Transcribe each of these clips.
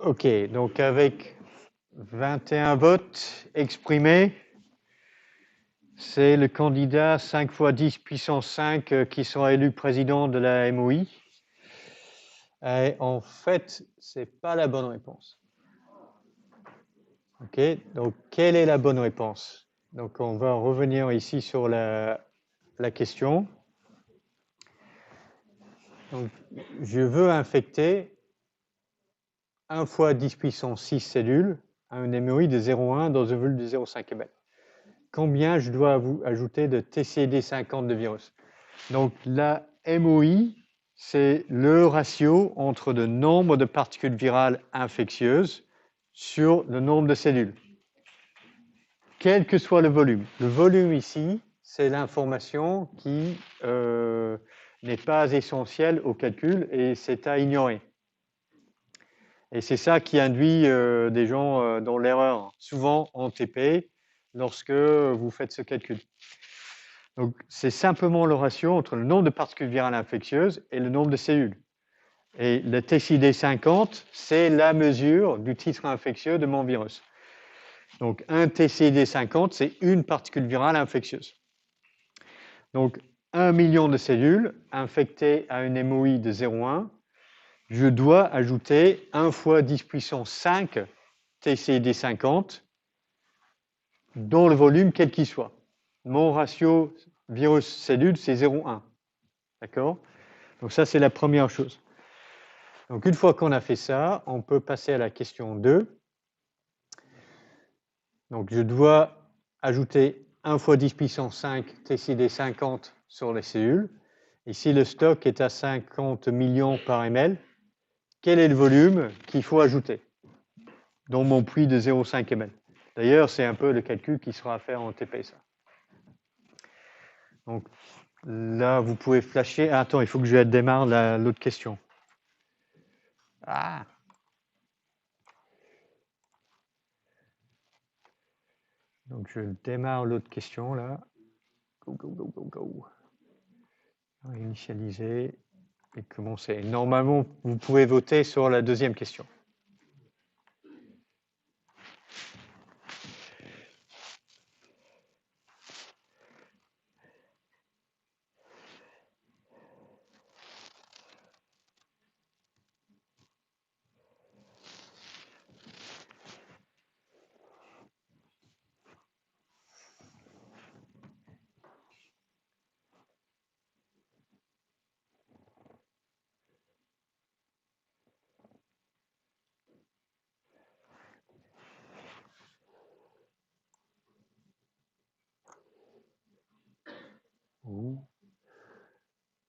OK, donc avec 21 votes exprimés, c'est le candidat 5 fois 10 puissance 5 qui sera élu président de la MOI. Et en fait, c'est pas la bonne réponse. OK, donc quelle est la bonne réponse? Donc on va revenir ici sur la question. Donc, je veux infecter 1 fois 10 puissance 6 cellules à une MOI de 0,1 dans une volule de 0,5 ml. Combien je dois ajouter de TCD50 de virus? Donc la MOI, c'est le ratio entre le nombre de particules virales infectieuses sur le nombre de cellules, quel que soit le volume. Le volume ici, c'est l'information qui n'est pas essentielle au calcul et c'est à ignorer. Et c'est ça qui induit des gens dans l'erreur, souvent en TP, lorsque vous faites ce calcul. Donc, c'est simplement le ratio entre le nombre de particules virales infectieuses et le nombre de cellules. Et le TCD50, c'est la mesure du titre infectieux de mon virus. Donc, un TCD50, c'est une particule virale infectieuse. Donc, 1 million de cellules infectées à une MOI de 0,1, je dois ajouter 1 fois 10 puissance 5 TCD50 dans le volume quel qu'il soit. Mon ratio virus-cellule, c'est 0,1. D'accord? Donc ça, c'est la première chose. Donc une fois qu'on a fait ça, on peut passer à la question 2. Donc je dois ajouter 1 fois 10 puissance 5 TCD50 sur les cellules. Ici, le stock est à 50 millions par ml. Quel est le volume qu'il faut ajouter dans mon puits de 0,5 ml? D'ailleurs, c'est un peu le calcul qui sera à faire en TP, ça. Donc là, vous pouvez flasher. Ah, attends, il faut que je démarre l'autre question. Ah! Donc je démarre l'autre question là. Go, go, go, go, go. Initialiser et commencer. Normalement, vous pouvez voter sur la deuxième question.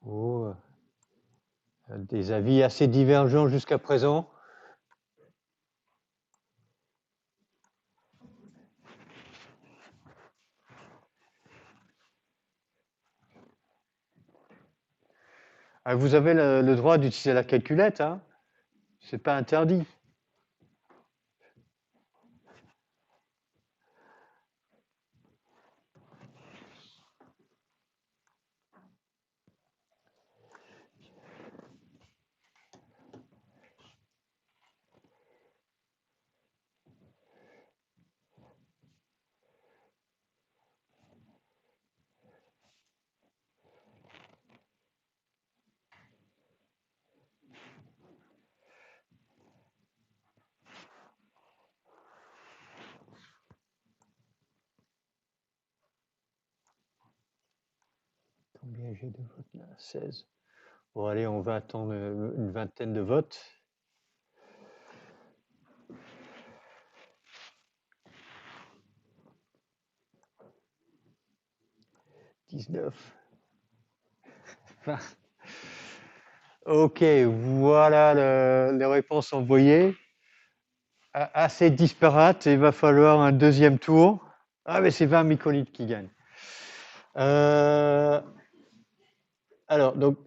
Oh, des avis assez divergents jusqu'à présent. Ah, vous avez le droit d'utiliser la calculette, hein? C'est pas interdit. Combien j'ai de votes là? 16. Bon, allez, on va attendre une vingtaine de votes. 19. 20. Ok, voilà les réponses envoyées. Assez disparates, il va falloir un deuxième tour. Ah, mais c'est 20 microlitres qui gagnent. Alors, donc,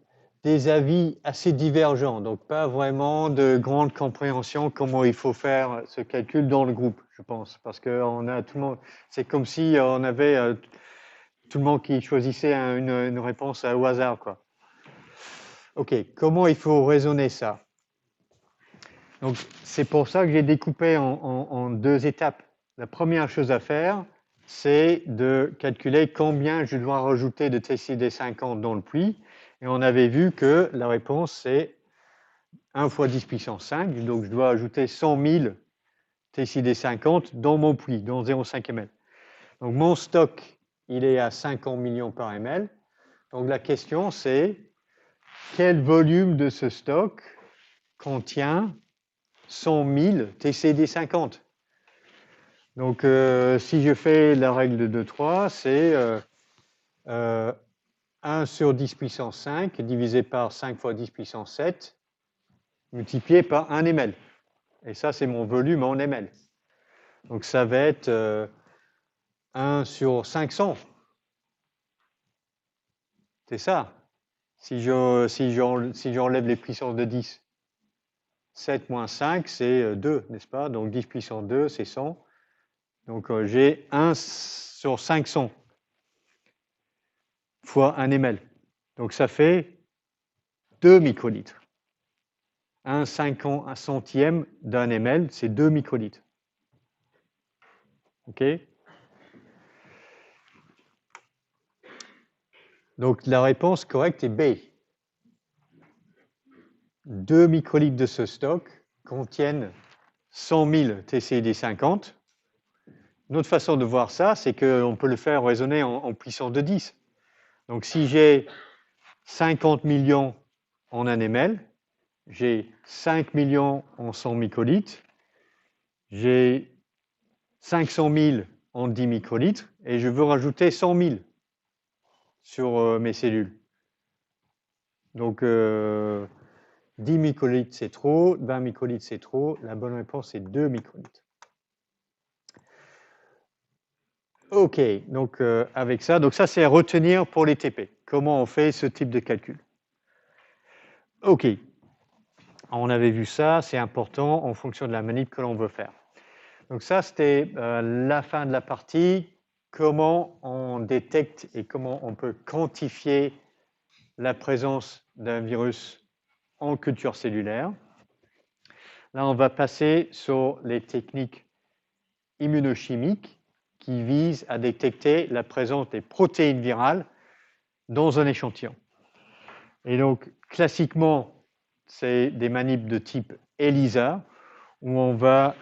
des avis assez divergents, donc pas vraiment de grande compréhension comment il faut faire ce calcul dans le groupe, je pense, parce que on a tout le monde, c'est comme si on avait tout le monde qui choisissait une réponse au hasard, quoi. Ok, comment il faut raisonner ça? Donc, c'est pour ça que j'ai découpé en deux étapes. La première chose à faire, c'est de calculer combien je dois rajouter de TCD50 dans le puits. Et on avait vu que la réponse, c'est 1 fois 10 puissance 5. Donc, je dois ajouter 100 000 TCD50 dans mon puits, dans 0,5 ml. Donc, mon stock, il est à 50 millions par ml. Donc, la question, c'est quel volume de ce stock contient 100 000 TCD50? Donc, si je fais la règle de 2-3, c'est 1 sur 10 puissance 5 divisé par 5 fois 10 puissance 7 multiplié par 1 ml. Et ça, c'est mon volume en ml. Donc, ça va être 1 sur 500. C'est ça. Si j'enlève les puissances de 10, 7 moins 5, c'est 2, n'est-ce pas? Donc, 10 puissance 2, c'est 100. Donc, j'ai 1 sur 500 fois 1 ml. Donc, ça fait 2 microlitres. 1 centième d'un ml, c'est 2 microlitres. OK? Donc, la réponse correcte est B. 2 microlitres de ce stock contiennent 100 000 TCD50. Une autre façon de voir ça, c'est qu'on peut le faire raisonner en puissance de 10. Donc, si j'ai 50 millions en 1 ml, j'ai 5 millions en 100 microlitres, j'ai 500 000 en 10 microlitres, et je veux rajouter 100 000 sur mes cellules. Donc, 10 microlitres, c'est trop, 20 microlitres, c'est trop. La bonne réponse, c'est 2 microlitres. OK, donc avec ça, donc ça, c'est à retenir pour les TP. Comment on fait ce type de calcul? OK. On avait vu ça, c'est important en fonction de la manip que l'on veut faire. Donc ça, c'était la fin de la partie. Comment on détecte et comment on peut quantifier la présence d'un virus en culture cellulaire. Là, on va passer sur les techniques immunochimiques qui visent à détecter la présence des protéines virales dans un échantillon. Et donc, classiquement, c'est des manips de type ELISA, où on va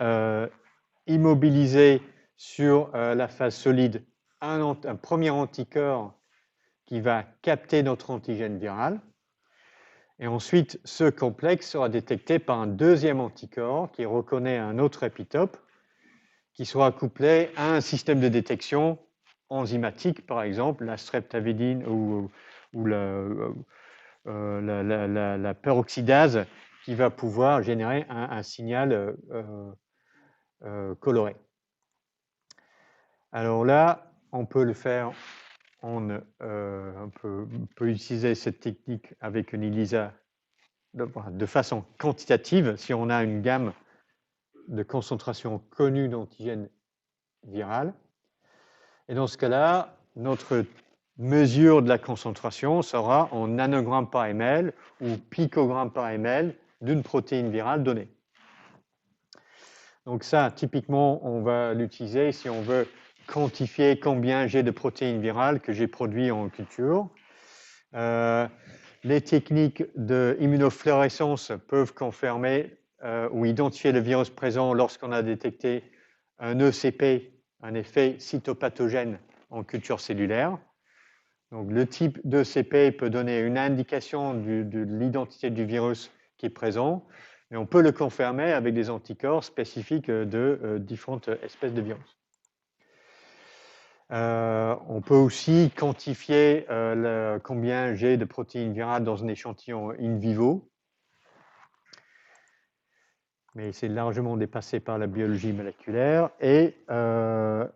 immobiliser sur la phase solide un premier anticorps qui va capter notre antigène viral. Et ensuite, ce complexe sera détecté par un deuxième anticorps qui reconnaît un autre épitope qui sera couplé à un système de détection enzymatique, par exemple la streptavidine ou la peroxydase qui va pouvoir générer un signal coloré. Alors là, on peut le faire, on peut utiliser cette technique avec une ELISA de façon quantitative si on a une gamme de concentration connue d'antigène viral. Et dans ce cas-là, notre mesure de la concentration sera en nanogrammes par ml ou picogrammes par ml d'une protéine virale donnée. Donc ça, typiquement, on va l'utiliser si on veut quantifier combien j'ai de protéines virales que j'ai produites en culture. Les techniques d'immunofluorescence peuvent confirmer ou identifier le virus présent lorsqu'on a détecté un ECP, un effet cytopathogène en culture cellulaire. Donc, le type d'ECP peut donner une indication de l'identité du virus qui est présent, mais on peut le confirmer avec des anticorps spécifiques de différentes espèces de virus. On peut aussi quantifier combien j'ai de protéines virales dans un échantillon in vivo, mais c'est largement dépassé par la biologie moléculaire. Et un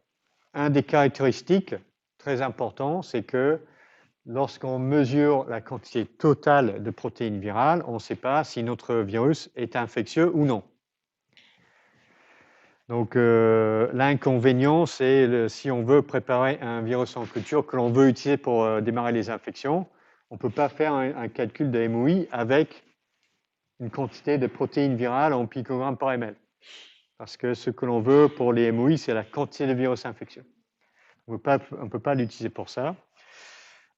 des caractéristiques très importants, c'est que lorsqu'on mesure la quantité totale de protéines virales, on ne sait pas si notre virus est infectieux ou non. Donc, l'inconvénient, c'est si on veut préparer un virus en culture que l'on veut utiliser pour démarrer les infections, on ne peut pas faire un calcul de MOI avec une quantité de protéines virales en picogrammes par ml. Parce que ce que l'on veut pour les MOI, c'est la quantité de virus infectieux. On ne peut pas l'utiliser pour ça.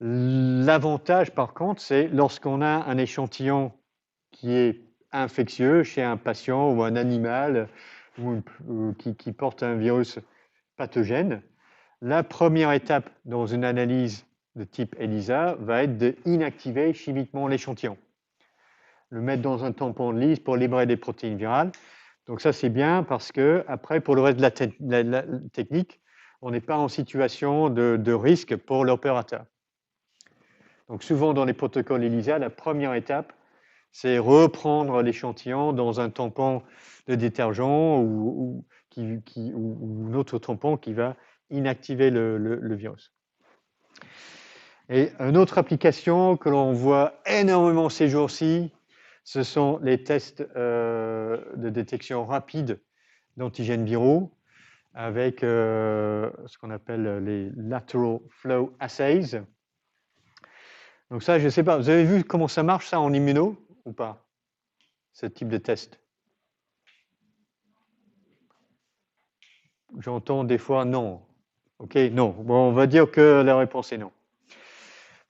L'avantage, par contre, c'est lorsqu'on a un échantillon qui est infectieux chez un patient ou un animal ou qui porte un virus pathogène, la première étape dans une analyse de type ELISA va être d'inactiver chimiquement l'échantillon, le mettre dans un tampon de Leese pour libérer des protéines virales. Donc ça, c'est bien parce que après, pour le reste de la technique, on n'est pas en situation de risque pour l'opérateur. Donc souvent dans les protocoles ELISA, la première étape, c'est reprendre l'échantillon dans un tampon de détergent ou un autre tampon qui va inactiver le virus. Et une autre application que l'on voit énormément ces jours-ci, ce sont les tests de détection rapide d'antigènes viraux avec ce qu'on appelle les lateral flow assays. Donc ça, je ne sais pas, vous avez vu comment ça marche ça en immuno ou pas, ce type de test? J'entends des fois non. Ok, non. Bon, on va dire que la réponse est non.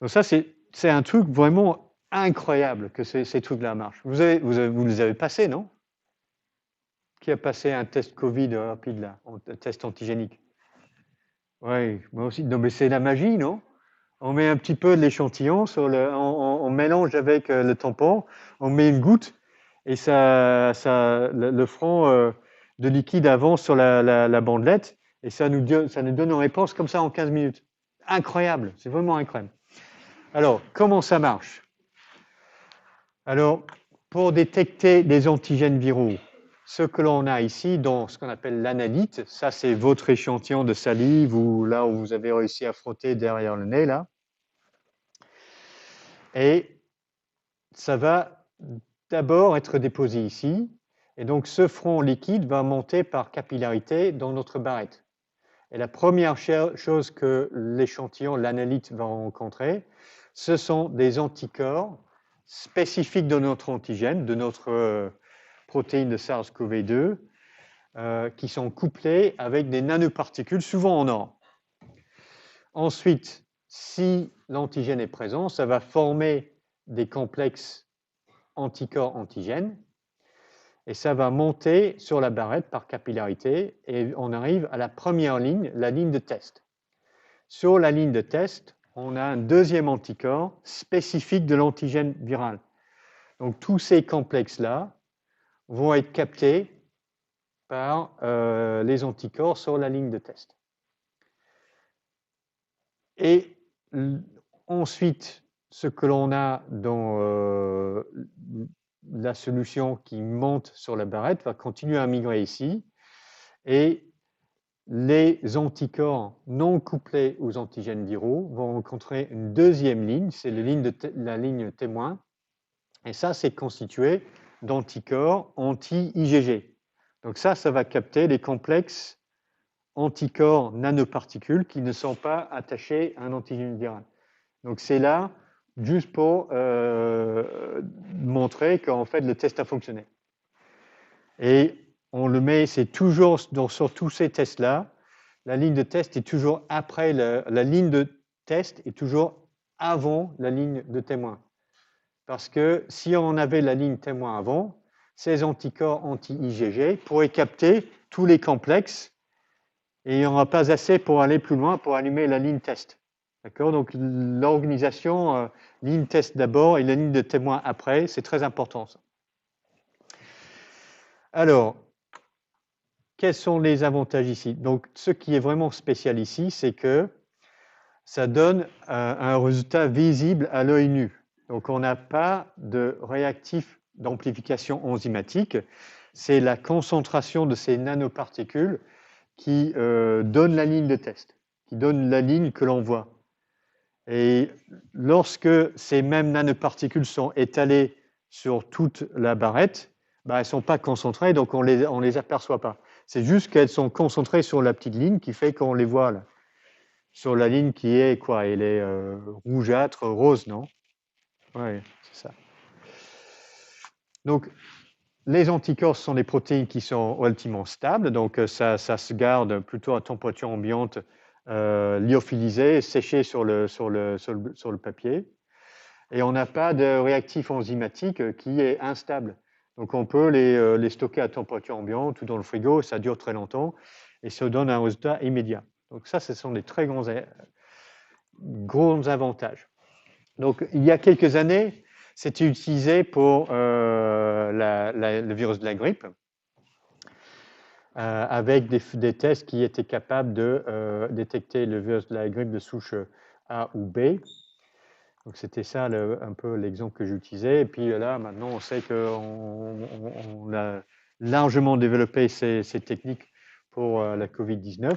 Donc ça, c'est un truc vraiment incroyable que ces trucs-là marchent. Vous les avez passés, non? Qui a passé un test Covid rapide là, un test antigénique? Oui, moi aussi. Non, mais c'est la magie, non? On met un petit peu de l'échantillon, on mélange avec le tampon, on met une goutte et le front de liquide avance sur la bandelette et ça nous donne une réponse comme ça en 15 minutes. Incroyable, c'est vraiment incroyable. Alors, comment ça marche? Alors, pour détecter des antigènes viraux, ce que l'on a ici dans ce qu'on appelle l'analyte, ça c'est votre échantillon de salive ou là où vous avez réussi à frotter derrière le nez là. Et ça va d'abord être déposé ici. Et donc, ce front liquide va monter par capillarité dans notre barrette. Et la première chose que l'échantillon, l'analyte, va rencontrer, ce sont des anticorps spécifiques de notre antigène, de notre protéine de SARS-CoV-2, qui sont couplés avec des nanoparticules, souvent en or. Ensuite, si l'antigène est présent, ça va former des complexes anticorps-antigènes, et ça va monter sur la barrette par capillarité, et on arrive à la première ligne, la ligne de test. Sur la ligne de test, on a un deuxième anticorps spécifique de l'antigène viral. Donc tous ces complexes-là vont être captés par les anticorps sur la ligne de test. Et ensuite, ce que l'on a dans la solution qui monte sur la barrette va continuer à migrer ici et les anticorps non couplés aux antigènes viraux vont rencontrer une deuxième ligne, c'est la ligne témoin, et ça c'est constitué d'anticorps anti-IgG. Donc ça va capter les complexes anticorps nanoparticules qui ne sont pas attachés à un antigène viral. Donc c'est là juste pour montrer qu'en fait le test a fonctionné. Et on le met, c'est toujours sur tous ces tests-là, la ligne de test est toujours après, la ligne de test est toujours avant la ligne de témoin. Parce que si on avait la ligne témoin avant, ces anticorps anti-IgG pourraient capter tous les complexes et il n'y en aura pas assez pour aller plus loin pour allumer la ligne test. D'accord? Donc l'organisation, ligne test d'abord et la ligne de témoin après, c'est très important ça. Alors, quels sont les avantages ici? Donc, ce qui est vraiment spécial ici, c'est que ça donne un résultat visible à l'œil nu. Donc, on n'a pas de réactif d'amplification enzymatique. C'est la concentration de ces nanoparticules qui donne la ligne de test, qui donne la ligne que l'on voit. Et lorsque ces mêmes nanoparticules sont étalées sur toute la barrette, elles ne sont pas concentrées, donc on les aperçoit pas. C'est juste qu'elles sont concentrées sur la petite ligne qui fait qu'on les voit là. Sur la ligne qui est quoi? Elle est rougeâtre, rose, non? Oui, c'est ça. Donc, les anticorps sont des protéines qui sont relativement stables, donc ça se garde plutôt à température ambiante, lyophilisé, séché sur le papier. Et on n'a pas de réactif enzymatique qui est instable. Donc on peut les stocker à température ambiante ou dans le frigo, ça dure très longtemps et ça donne un résultat immédiat. Donc ça, ce sont des très grands avantages. Donc il y a quelques années, c'était utilisé pour le virus de la grippe, avec des tests qui étaient capables de détecter le virus de la grippe de souche A ou B. Donc c'était ça un peu l'exemple que j'utilisais. Et puis là, maintenant, on sait qu'on a largement développé ces techniques pour la COVID-19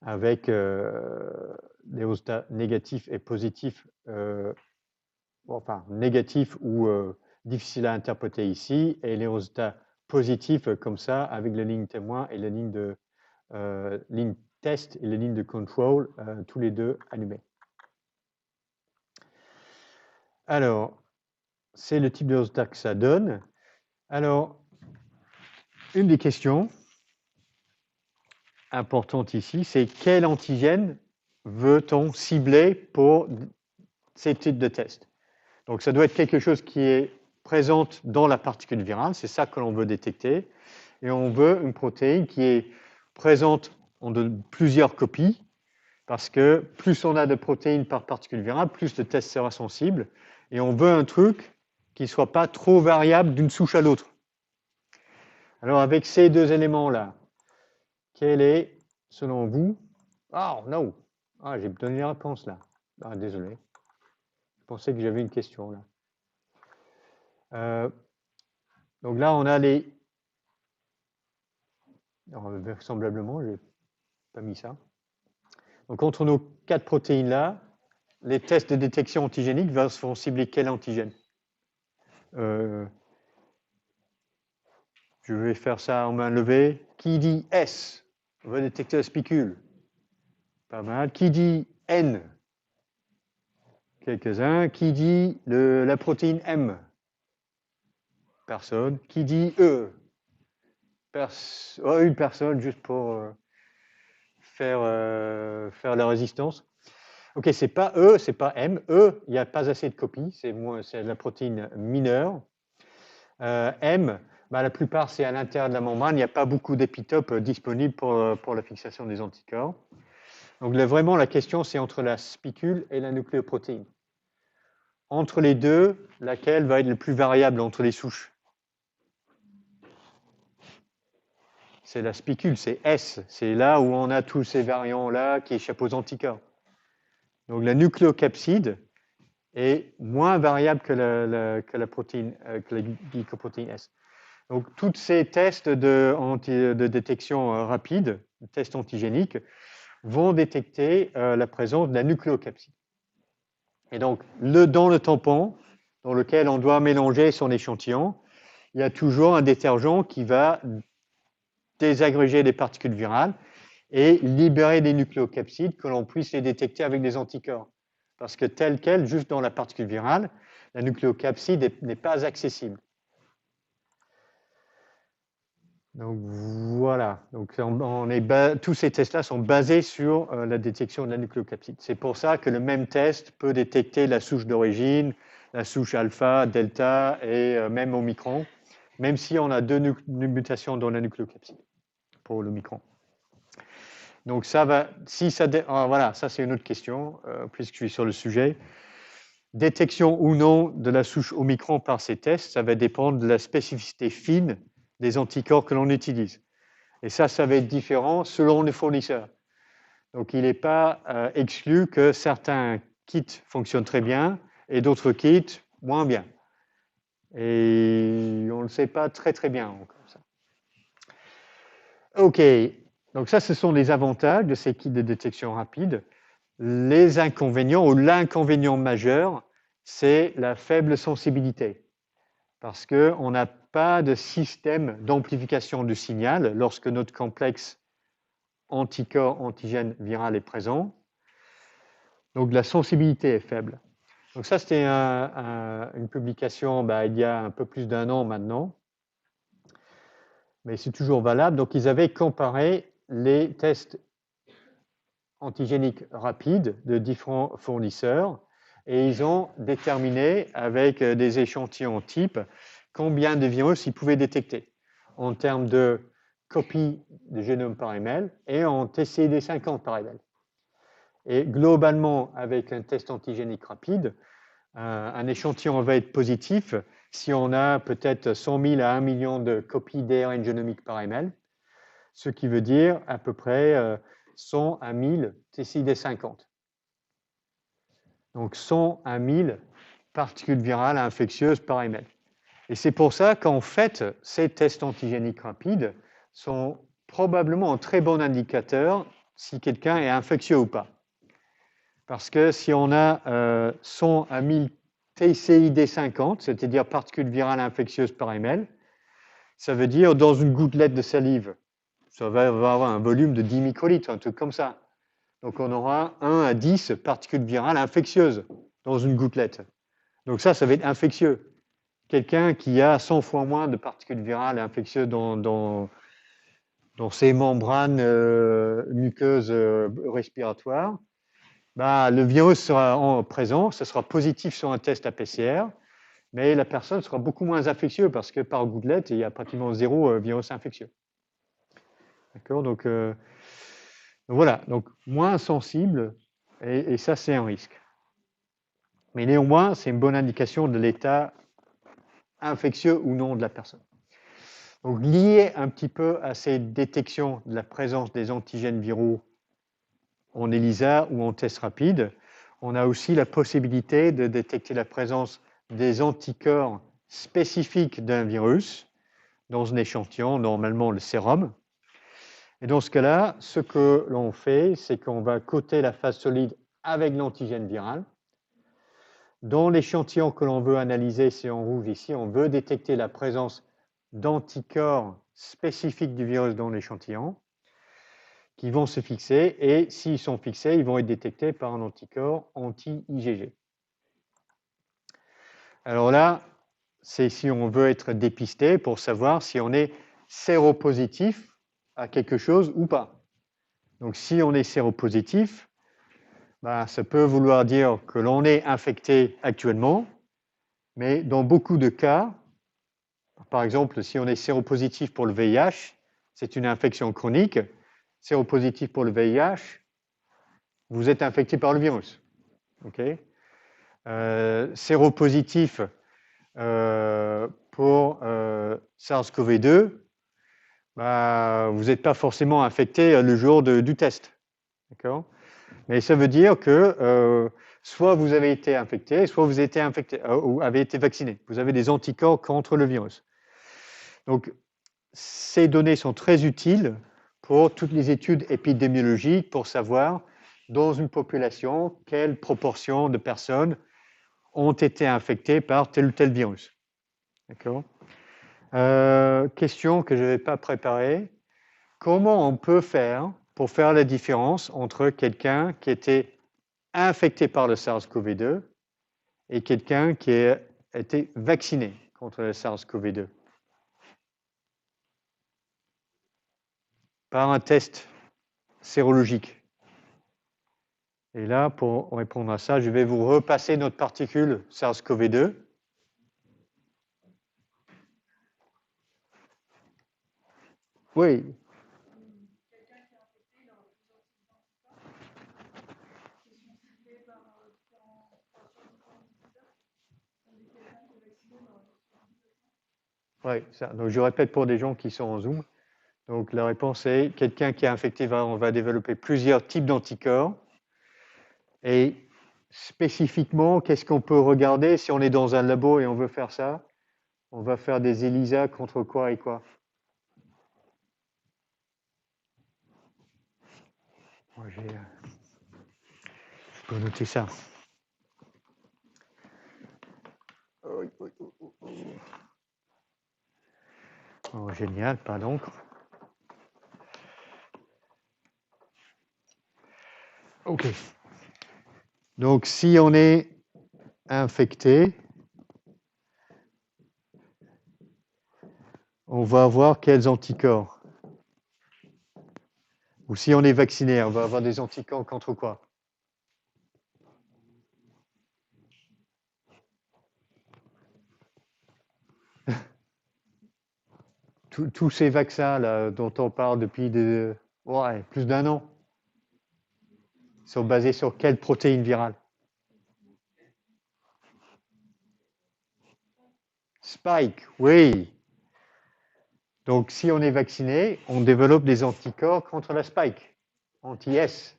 avec des résultats négatifs et positifs, enfin négatifs ou difficiles à interpréter ici, et les résultats positifs comme ça avec les lignes témoins et les lignes de ligne test et les lignes de control, tous les deux allumés. Alors, c'est le type de résultat que ça donne. Alors, une des questions importantes ici, c'est quel antigène veut-on cibler pour ces types de tests? Donc, ça doit être quelque chose qui est présent dans la particule virale, c'est ça que l'on veut détecter, et on veut une protéine qui est présente en plusieurs copies, parce que plus on a de protéines par particule virale, plus le test sera sensible, et on veut un truc qui ne soit pas trop variable d'une souche à l'autre. Alors, avec ces deux éléments-là, quel est, selon vous... Oh, non. Ah, j'ai donné la réponse, là. Ah, désolé. Je pensais que j'avais une question, là. Donc là, on a les... Alors, vraisemblablement, je n'ai pas mis ça. Donc, entre nos 4 protéines-là, les tests de détection antigénique vont cibler quel antigène? Je vais faire ça en main levée. Qui dit S veut détecter la spicule? Pas mal. Qui dit N? Quelques-uns. Qui dit la protéine M? Personne. Qui dit E? Une personne, juste pour faire la résistance. Ok, c'est pas E, c'est pas M. E, il n'y a pas assez de copies, c'est la protéine mineure. M, la plupart c'est à l'intérieur de la membrane, il n'y a pas beaucoup d'épitopes disponibles pour la fixation des anticorps. Donc vraiment la question c'est entre la spicule et la nucléoprotéine. Entre les deux, laquelle va être le plus variable entre les souches? C'est la spicule, c'est S. C'est là où on a tous ces variants-là qui échappent aux anticorps. Donc la nucléocapside est moins variable que la protéine, que la glycoprotéine S. Donc tous ces tests de détection rapide, tests antigéniques, vont détecter la présence de la nucléocapside. Et donc dans le tampon, dans lequel on doit mélanger son échantillon, il y a toujours un détergent qui va désagréger les particules virales et libérer des nucléocapsides que l'on puisse les détecter avec des anticorps. Parce que tel quel, juste dans la particule virale, la nucléocapside n'est pas accessible. Donc voilà, donc tous ces tests-là sont basés sur la détection de la nucléocapside. C'est pour ça que le même test peut détecter la souche d'origine, la souche alpha, delta et même omicron, même si on a deux mutations dans la nucléocapside pour l'omicron. Donc ça va, voilà, ça c'est une autre question, puisque je suis sur le sujet. Détection ou non de la souche omicron par ces tests, ça va dépendre de la spécificité fine des anticorps que l'on utilise. Et ça va être différent selon les fournisseurs. Donc il n'est pas exclu que certains kits fonctionnent très bien et d'autres kits moins bien. Et on ne le sait pas très très bien comme ça. OK, donc ça ce sont les avantages de ces kits de détection rapide. Les inconvénients ou l'inconvénient majeur, c'est la faible sensibilité. Parce qu'on n'a pas de système d'amplification du signal lorsque notre complexe anticorps antigène viral est présent. Donc la sensibilité est faible. Donc ça, c'était une publication il y a un peu plus d'1 an maintenant, mais c'est toujours valable. Donc ils avaient comparé les tests antigéniques rapides de différents fournisseurs et ils ont déterminé avec des échantillons types combien de virus ils pouvaient détecter en termes de copies de génome par ml et en TCID50 par ml. Et globalement, avec un test antigénique rapide, un échantillon va être positif si on a peut-être 100 000 à 1 million de copies d'ARN génomique par ml, ce qui veut dire à peu près 100 à 1000 TCID50. Donc 100 à 1000 particules virales infectieuses par ml. Et c'est pour ça qu'en fait, ces tests antigéniques rapides sont probablement un très bon indicateur si quelqu'un est infectieux ou pas. Parce que si on a 100 à 1000 TCID50, c'est-à-dire particules virales infectieuses par ml, ça veut dire dans une gouttelette de salive, ça va avoir un volume de 10 microlitres, un truc comme ça. Donc on aura 1 à 10 particules virales infectieuses dans une gouttelette. Donc ça va être infectieux. Quelqu'un qui a 100 fois moins de particules virales infectieuses dans ses membranes muqueuses respiratoires, le virus sera présent, ce sera positif sur un test à PCR, mais la personne sera beaucoup moins infectieuse parce que par gouttelette, il y a pratiquement 0 virus infectieux. D'accord, donc voilà, donc moins sensible, et ça c'est un risque. Mais néanmoins, c'est une bonne indication de l'état infectieux ou non de la personne. Donc lié un petit peu à ces détections de la présence des antigènes viraux en ELISA ou en test rapide, on a aussi la possibilité de détecter la présence des anticorps spécifiques d'un virus dans un échantillon, normalement le sérum. Et dans ce cas-là, ce que l'on fait, c'est qu'on va coter la phase solide avec l'antigène viral. Dans l'échantillon que l'on veut analyser, c'est en rouge ici, on veut détecter la présence d'anticorps spécifiques du virus dans l'échantillon qui vont se fixer, et s'ils sont fixés, ils vont être détectés par un anticorps anti-IgG. Alors là, c'est si on veut être dépisté pour savoir si on est séropositif à quelque chose ou pas. Donc si on est séropositif, ça peut vouloir dire que l'on est infecté actuellement, mais dans beaucoup de cas, par exemple, si on est séropositif pour le VIH, c'est une infection chronique. Séropositif pour le VIH, vous êtes infecté par le virus. Okay, séropositif pour SARS-CoV-2, vous n'êtes pas forcément infecté le jour du test. D'accord, mais ça veut dire que soit vous avez été infecté, soit vous avez été infecté ou avez été vacciné. Vous avez des anticorps contre le virus. Donc, ces données sont très utiles pour toutes les études épidémiologiques pour savoir dans une population quelle proportion de personnes ont été infectées par tel ou tel virus. D'accord. Question que je n'avais pas préparée. Comment on peut faire pour faire la différence entre quelqu'un qui était infecté par le SARS-CoV-2 et quelqu'un qui a été vacciné contre le SARS-CoV-2 par un test sérologique? Et là, pour répondre à ça, je vais vous repasser notre particule SARS-CoV-2. Oui. Oui, ça. Donc je répète pour des gens qui sont en Zoom. Donc la réponse est quelqu'un qui est infecté on va développer plusieurs types d'anticorps. Et spécifiquement, qu'est-ce qu'on peut regarder si on est dans un labo et on veut faire ça? On va faire des ELISA contre quoi et quoi? Moi, je peux noter ça. Oh, génial, pas d'encre. OK. Donc, si on est infecté, on va avoir quels anticorps? Ou si on est vacciné, on va avoir des anticorps contre quoi? Tous ces vaccins là, dont on parle depuis plus d'un an, sont basés sur quelle protéine virale? Spike, oui. Donc, si on est vacciné, on développe des anticorps contre la spike, anti-S.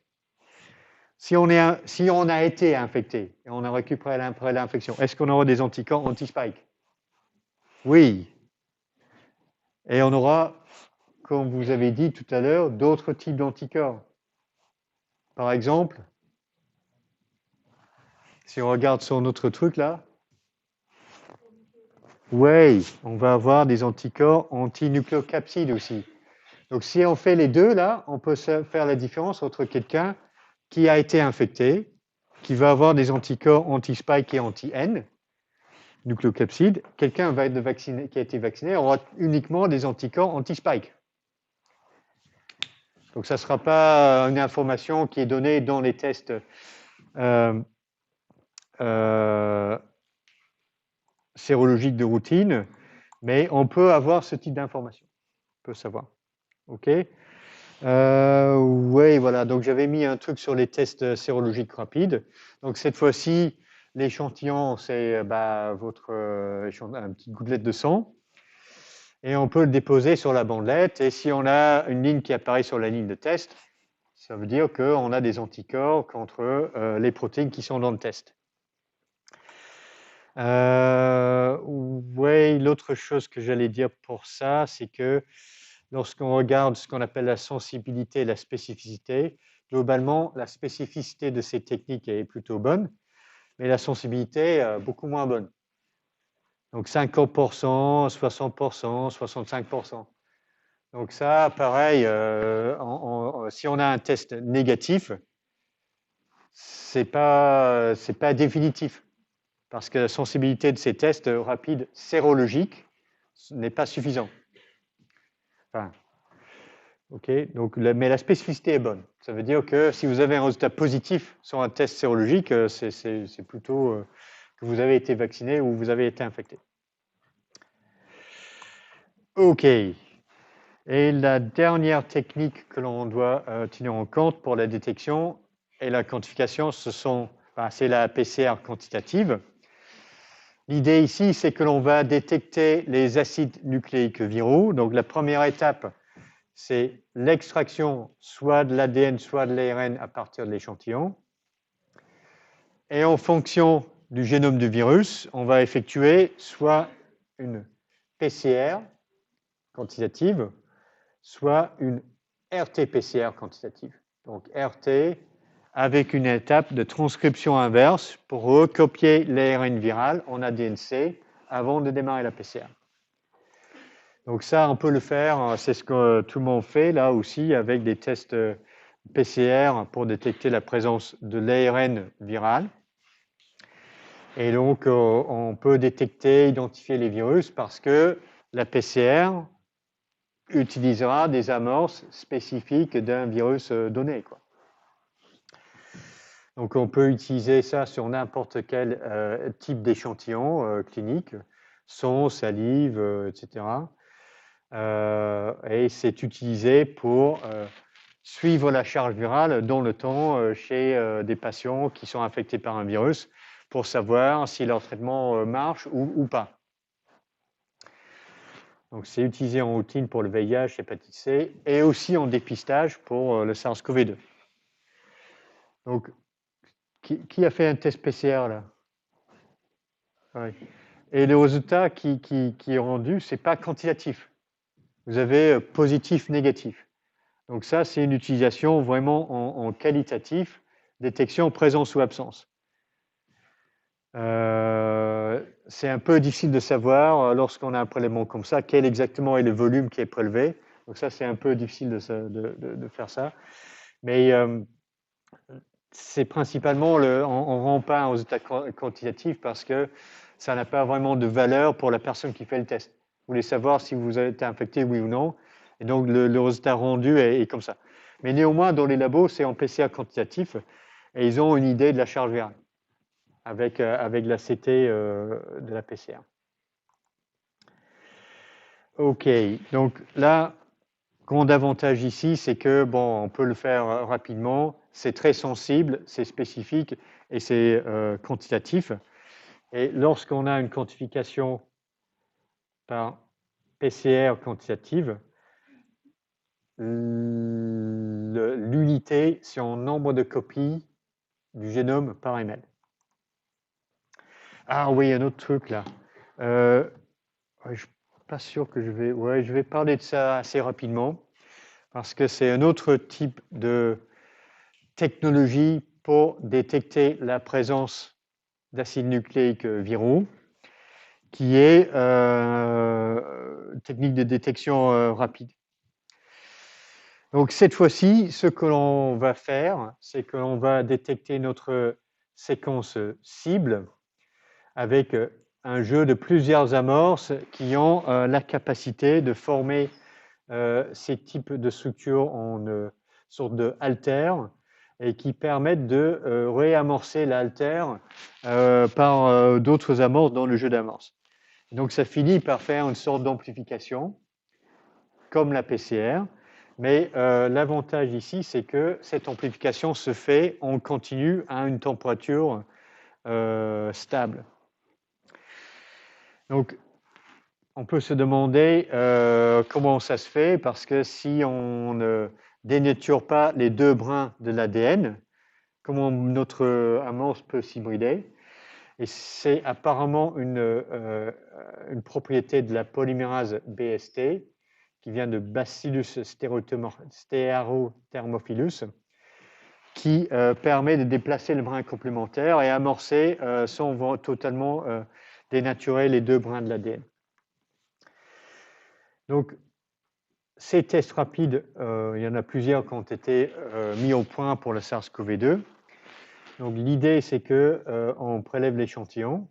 Si on a été infecté et on a récupéré après l'infection, est-ce qu'on aura des anticorps anti-spike? Oui. Et on aura, comme vous avez dit tout à l'heure, d'autres types d'anticorps. Par exemple, si on regarde sur notre truc là, oui, on va avoir des anticorps anti-nucléocapsides aussi. Donc, si on fait les deux, là, on peut faire la différence entre quelqu'un qui a été infecté, qui va avoir des anticorps anti-spike et anti-N, nucléocapsides. Quelqu'un va être vacciné, qui a été vacciné aura uniquement des anticorps anti-spike. Donc, ça ne sera pas une information qui est donnée dans les tests sérologiques de routine, mais on peut avoir ce type d'information. On peut savoir. OK. Oui, voilà. Donc, j'avais mis un truc sur les tests sérologiques rapides. Donc, cette fois-ci, l'échantillon, c'est votre un petit gouttelette de sang. Et on peut le déposer sur la bandelette. Et si on a une ligne qui apparaît sur la ligne de test, ça veut dire qu'on a des anticorps contre les protéines qui sont dans le test. Oui, l'autre chose que j'allais dire pour ça, c'est que lorsqu'on regarde ce qu'on appelle la sensibilité et la spécificité, globalement, la spécificité de ces techniques est plutôt bonne, mais la sensibilité beaucoup moins bonne. Donc 50%, 60%, 65%. Donc ça, pareil, si on a un test négatif, c'est pas définitif, parce que la sensibilité de ces tests rapides sérologiques n'est pas suffisante. Enfin, ok, donc, mais la spécificité est bonne. Ça veut dire que si vous avez un résultat positif sur un test sérologique, c'est plutôt que vous avez été vacciné ou vous avez été infecté. Ok. Et la dernière technique que l'on doit tenir en compte pour la détection et la quantification, c'est la PCR quantitative. L'idée ici, c'est que l'on va détecter les acides nucléiques viraux. Donc, la première étape, c'est l'extraction soit de l'ADN, soit de l'ARN à partir de l'échantillon. Et en fonction du génome du virus, on va effectuer soit une PCR quantitative, soit une RT-PCR quantitative. Donc RT avec une étape de transcription inverse pour recopier l'ARN viral en ADN-C avant de démarrer la PCR. Donc ça, on peut le faire, c'est ce que tout le monde fait là aussi avec des tests PCR pour détecter la présence de l'ARN viral. Et donc, on peut détecter, identifier les virus parce que la PCR utilisera des amorces spécifiques d'un virus donné, quoi. Donc, on peut utiliser ça sur n'importe quel type d'échantillon clinique, sang, salive, etc. Et c'est utilisé pour suivre la charge virale dans le temps chez des patients qui sont infectés par un virus pour savoir si leur traitement marche ou pas. Donc, c'est utilisé en routine pour le VIH, l'hépatite C et aussi en dépistage pour le SARS-CoV-2. Donc, qui a fait un test PCR là? Ouais. Et le résultat qui est rendu, ce n'est pas quantitatif. Vous avez positif, négatif. Donc ça, c'est une utilisation vraiment en qualitatif, détection présence ou absence. C'est un peu difficile de savoir lorsqu'on a un prélèvement comme ça, quel exactement est le volume qui est prélevé. Donc ça, c'est un peu difficile de faire ça. Mais c'est principalement, on ne rend pas un résultat quantitatif parce que ça n'a pas vraiment de valeur pour la personne qui fait le test. Vous voulez savoir si vous avez été infecté, oui ou non. Et donc, le résultat rendu est comme ça. Mais néanmoins, dans les labos, c'est en PCR quantitatif et ils ont une idée de la charge virale avec la CT de la PCR. OK, donc là, grand avantage ici, c'est que, bon, on peut le faire rapidement, c'est très sensible, c'est spécifique et c'est quantitatif. Et lorsqu'on a une quantification par PCR quantitative, l'unité, c'est en nombre de copies du génome par ml. Ah oui, un autre truc là. Je ne suis pas sûr que je vais... Ouais, je vais parler de ça assez rapidement parce que c'est un autre type de technologie pour détecter la présence d'acides nucléiques viraux, qui est technique de détection rapide. Donc cette fois-ci, ce que l'on va faire, c'est que l'on va détecter notre séquence cible avec un jeu de plusieurs amorces qui ont la capacité de former ces types de structures en sorte de haltère et qui permettent de réamorcer l'haltère par d'autres amorces dans le jeu d'amorces. Donc ça finit par faire une sorte d'amplification comme la PCR, mais l'avantage ici, c'est que cette amplification se fait en continu à une température stable. Donc, on peut se demander comment ça se fait, parce que si on ne dénature pas les deux brins de l'ADN, comment notre amorce peut s'hybrider? Et c'est apparemment une propriété de la polymérase BST, qui vient de Bacillus stérothermophilus, qui permet de déplacer le brin complémentaire et amorcer sans totalement dénaturer les deux brins de l'ADN. Donc, ces tests rapides, il y en a plusieurs qui ont été mis au point pour le SARS-CoV-2. Donc, l'idée, c'est qu'on prélève l'échantillon,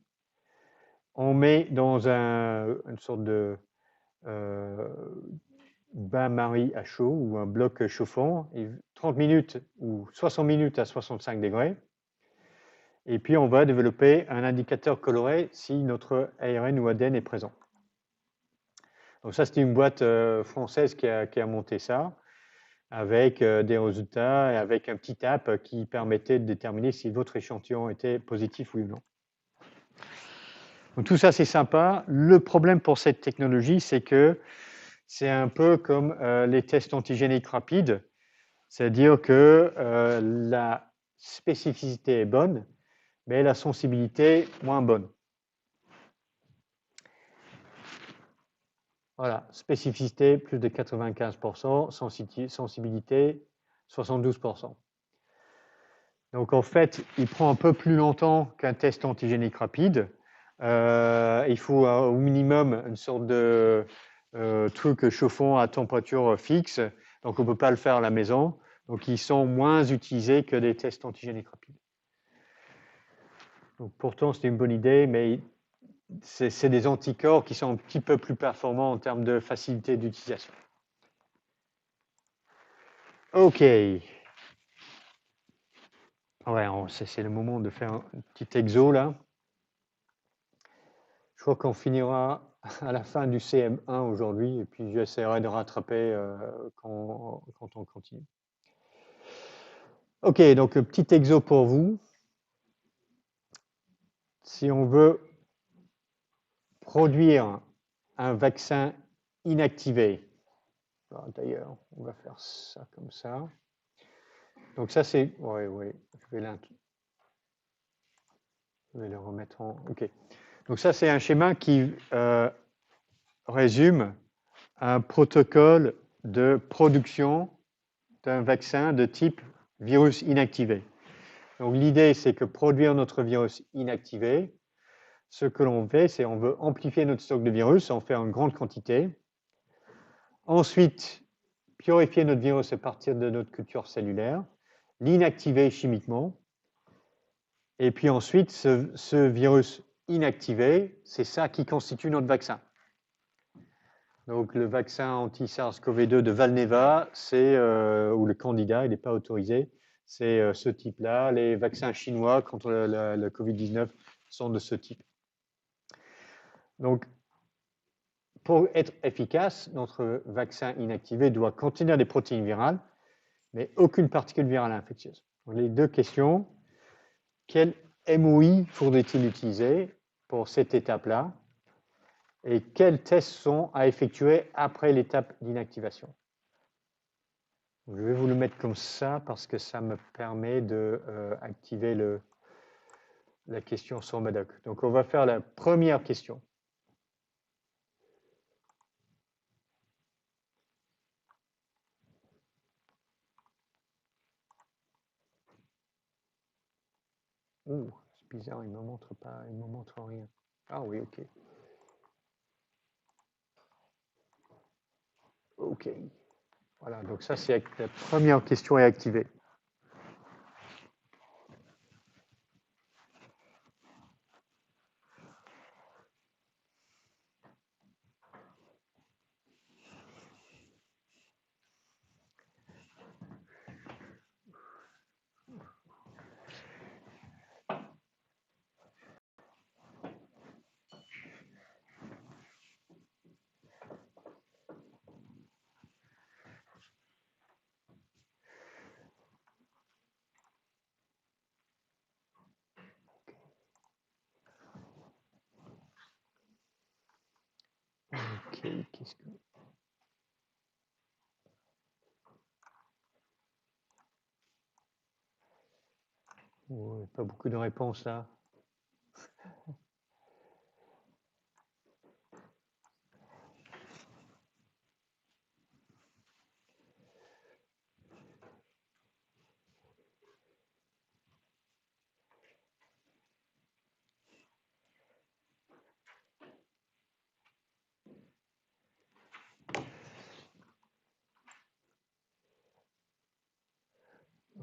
on met dans une sorte de bain-marie à chaud ou un bloc chauffant, 30 minutes ou 60 minutes à 65 degrés. Et puis, on va développer un indicateur coloré si notre ARN ou ADN est présent. Donc ça, c'était une boîte française qui a monté ça, avec des résultats et avec un petit app qui permettait de déterminer si votre échantillon était positif oui ou non. Donc tout ça, c'est sympa. Le problème pour cette technologie, c'est que c'est un peu comme les tests antigéniques rapides, c'est-à-dire que la spécificité est bonne, mais la sensibilité moins bonne. Voilà, spécificité plus de 95%, sensibilité 72%. Donc en fait, il prend un peu plus longtemps qu'un test antigénique rapide. Il faut au minimum une sorte de truc chauffant à température fixe. Donc on ne peut pas le faire à la maison. Donc ils sont moins utilisés que des tests antigéniques rapides. Donc pourtant, c'est une bonne idée, mais c'est des anticorps qui sont un petit peu plus performants en termes de facilité d'utilisation. OK. Ouais, c'est le moment de faire un petit exo là. Je crois qu'on finira à la fin du CM1 aujourd'hui et puis j'essaierai de rattraper quand on continue. OK, donc petit exo pour vous. Si on veut produire un vaccin inactivé, d'ailleurs, on va faire ça comme ça. Donc ça, c'est... Oui, je vais le remettre en... OK. Donc ça, c'est un schéma qui résume un protocole de production d'un vaccin de type virus inactivé. Donc l'idée, c'est que produire notre virus inactivé, ce que l'on fait, c'est on veut amplifier notre stock de virus, en faire une grande quantité. Ensuite, purifier notre virus à partir de notre culture cellulaire, l'inactiver chimiquement. Et puis ensuite, ce virus inactivé, c'est ça qui constitue notre vaccin. Donc le vaccin anti-SARS-CoV-2 de Valneva, c'est où le candidat, il n'est pas autorisé, c'est ce type-là. Les vaccins chinois contre le Covid-19 sont de ce type. Donc, pour être efficace, notre vaccin inactivé doit contenir des protéines virales, mais aucune particule virale infectieuse. Donc, les deux questions, quel MOI faudrait-il utiliser pour cette étape-là? Et quels tests sont à effectuer après l'étape d'inactivation? Je vais vous le mettre comme ça parce que ça me permet d'activer la question sur Madoc. Donc, on va faire la première question. Oh, c'est bizarre, il ne me montre pas, il me montre rien. Ah oui, ok. Ok. Voilà, donc ça, c'est la première question est activée. Ok, qu'est-ce que... Oh, pas beaucoup de réponses là.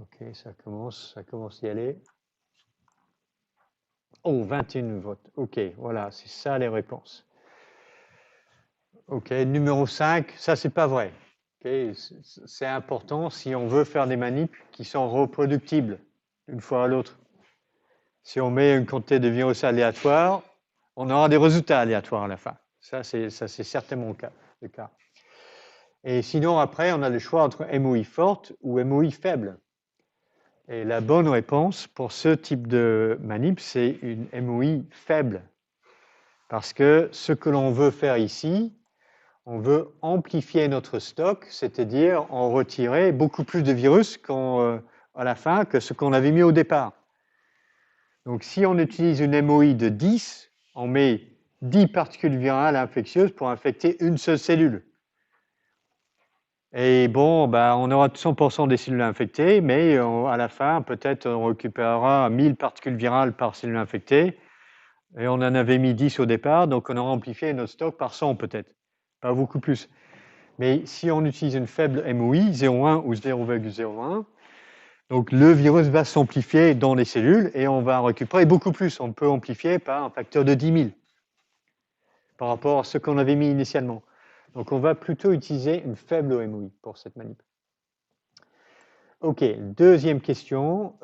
Ok, ça commence à y aller. Oh, 21 votes. Ok, voilà, c'est ça les réponses. Ok, numéro 5, ça c'est pas vrai. Okay, c'est important si on veut faire des manips qui sont reproductibles d'une fois à l'autre. Si on met une quantité de virus aléatoire, on aura des résultats aléatoires à la fin. Ça, c'est certainement le cas. Et sinon, après, on a le choix entre MOI forte ou MOI faible. Et la bonne réponse pour ce type de manip, c'est une MOI faible. Parce que ce que l'on veut faire ici, on veut amplifier notre stock, c'est-à-dire en retirer beaucoup plus de virus à la fin que ce qu'on avait mis au départ. Donc si on utilise une MOI de 10, on met 10 particules virales infectieuses pour infecter une seule cellule. Et bon, ben, on aura 100% des cellules infectées, mais à la fin, peut-être on récupérera 1000 particules virales par cellule infectée, et on en avait mis 10 au départ, donc on aura amplifié notre stock par 100 peut-être, pas beaucoup plus. Mais si on utilise une faible MOI, 0,1 ou 0,01, donc le virus va s'amplifier dans les cellules et on va récupérer beaucoup plus. On peut amplifier par un facteur de 10 000 par rapport à ce qu'on avait mis initialement. Donc on va plutôt utiliser une faible MOI pour cette manip. Ok, deuxième question.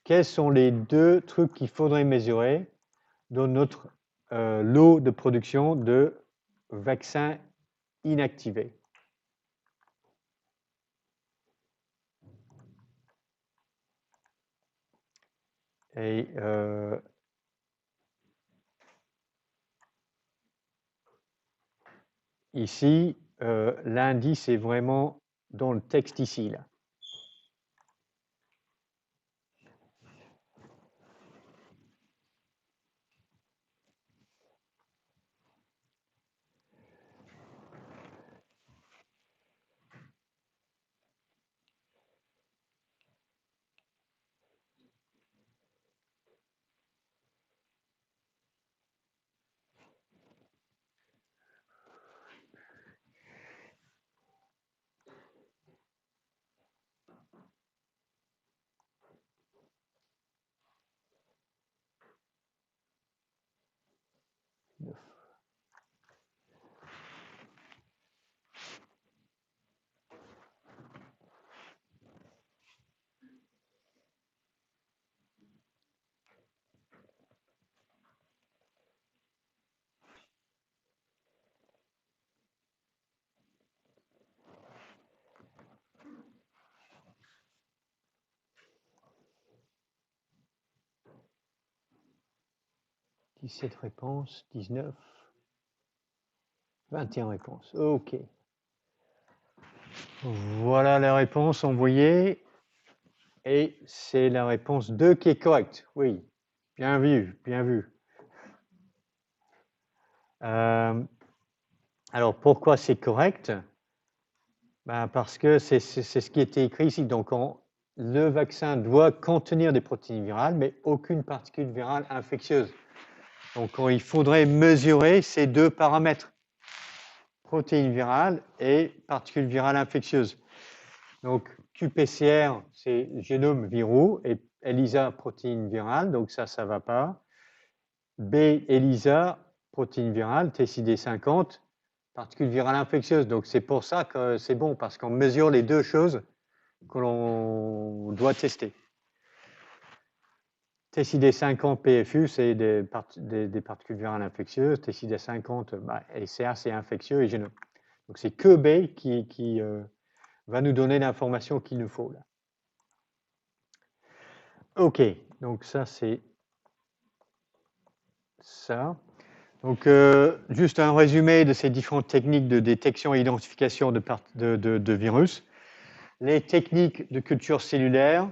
Quels sont les deux trucs qu'il faudrait mesurer dans notre lot de production de vaccins inactivés? Et ici, l'indice est vraiment dans le texte ici, là. 17 réponses, 19, 21 réponses. OK. Voilà la réponse envoyée. Et c'est la réponse 2 qui est correcte. Oui, bien vu, bien vu. Alors, pourquoi c'est correct? Ben, parce que c'est ce qui était écrit ici. Donc, le vaccin doit contenir des protéines virales, mais aucune particule virale infectieuse. Donc, il faudrait mesurer ces deux paramètres, protéines virales et particules virales infectieuses. Donc, QPCR, c'est génome viraux, et ELISA, protéines virales, donc ça ne va pas. B, ELISA, protéines virales, TCD50, particules virales infectieuses. Donc, c'est pour ça que c'est bon, parce qu'on mesure les deux choses que l'on doit tester. TCD50 PFU, c'est des particules virales infectieuses. TCD50, LCA, c'est infectieux et génome. Donc, c'est que B qui va nous donner l'information qu'il nous faut. Là. OK, donc ça, c'est ça. Donc, juste un résumé de ces différentes techniques de détection et identification de virus. Les techniques de culture cellulaire,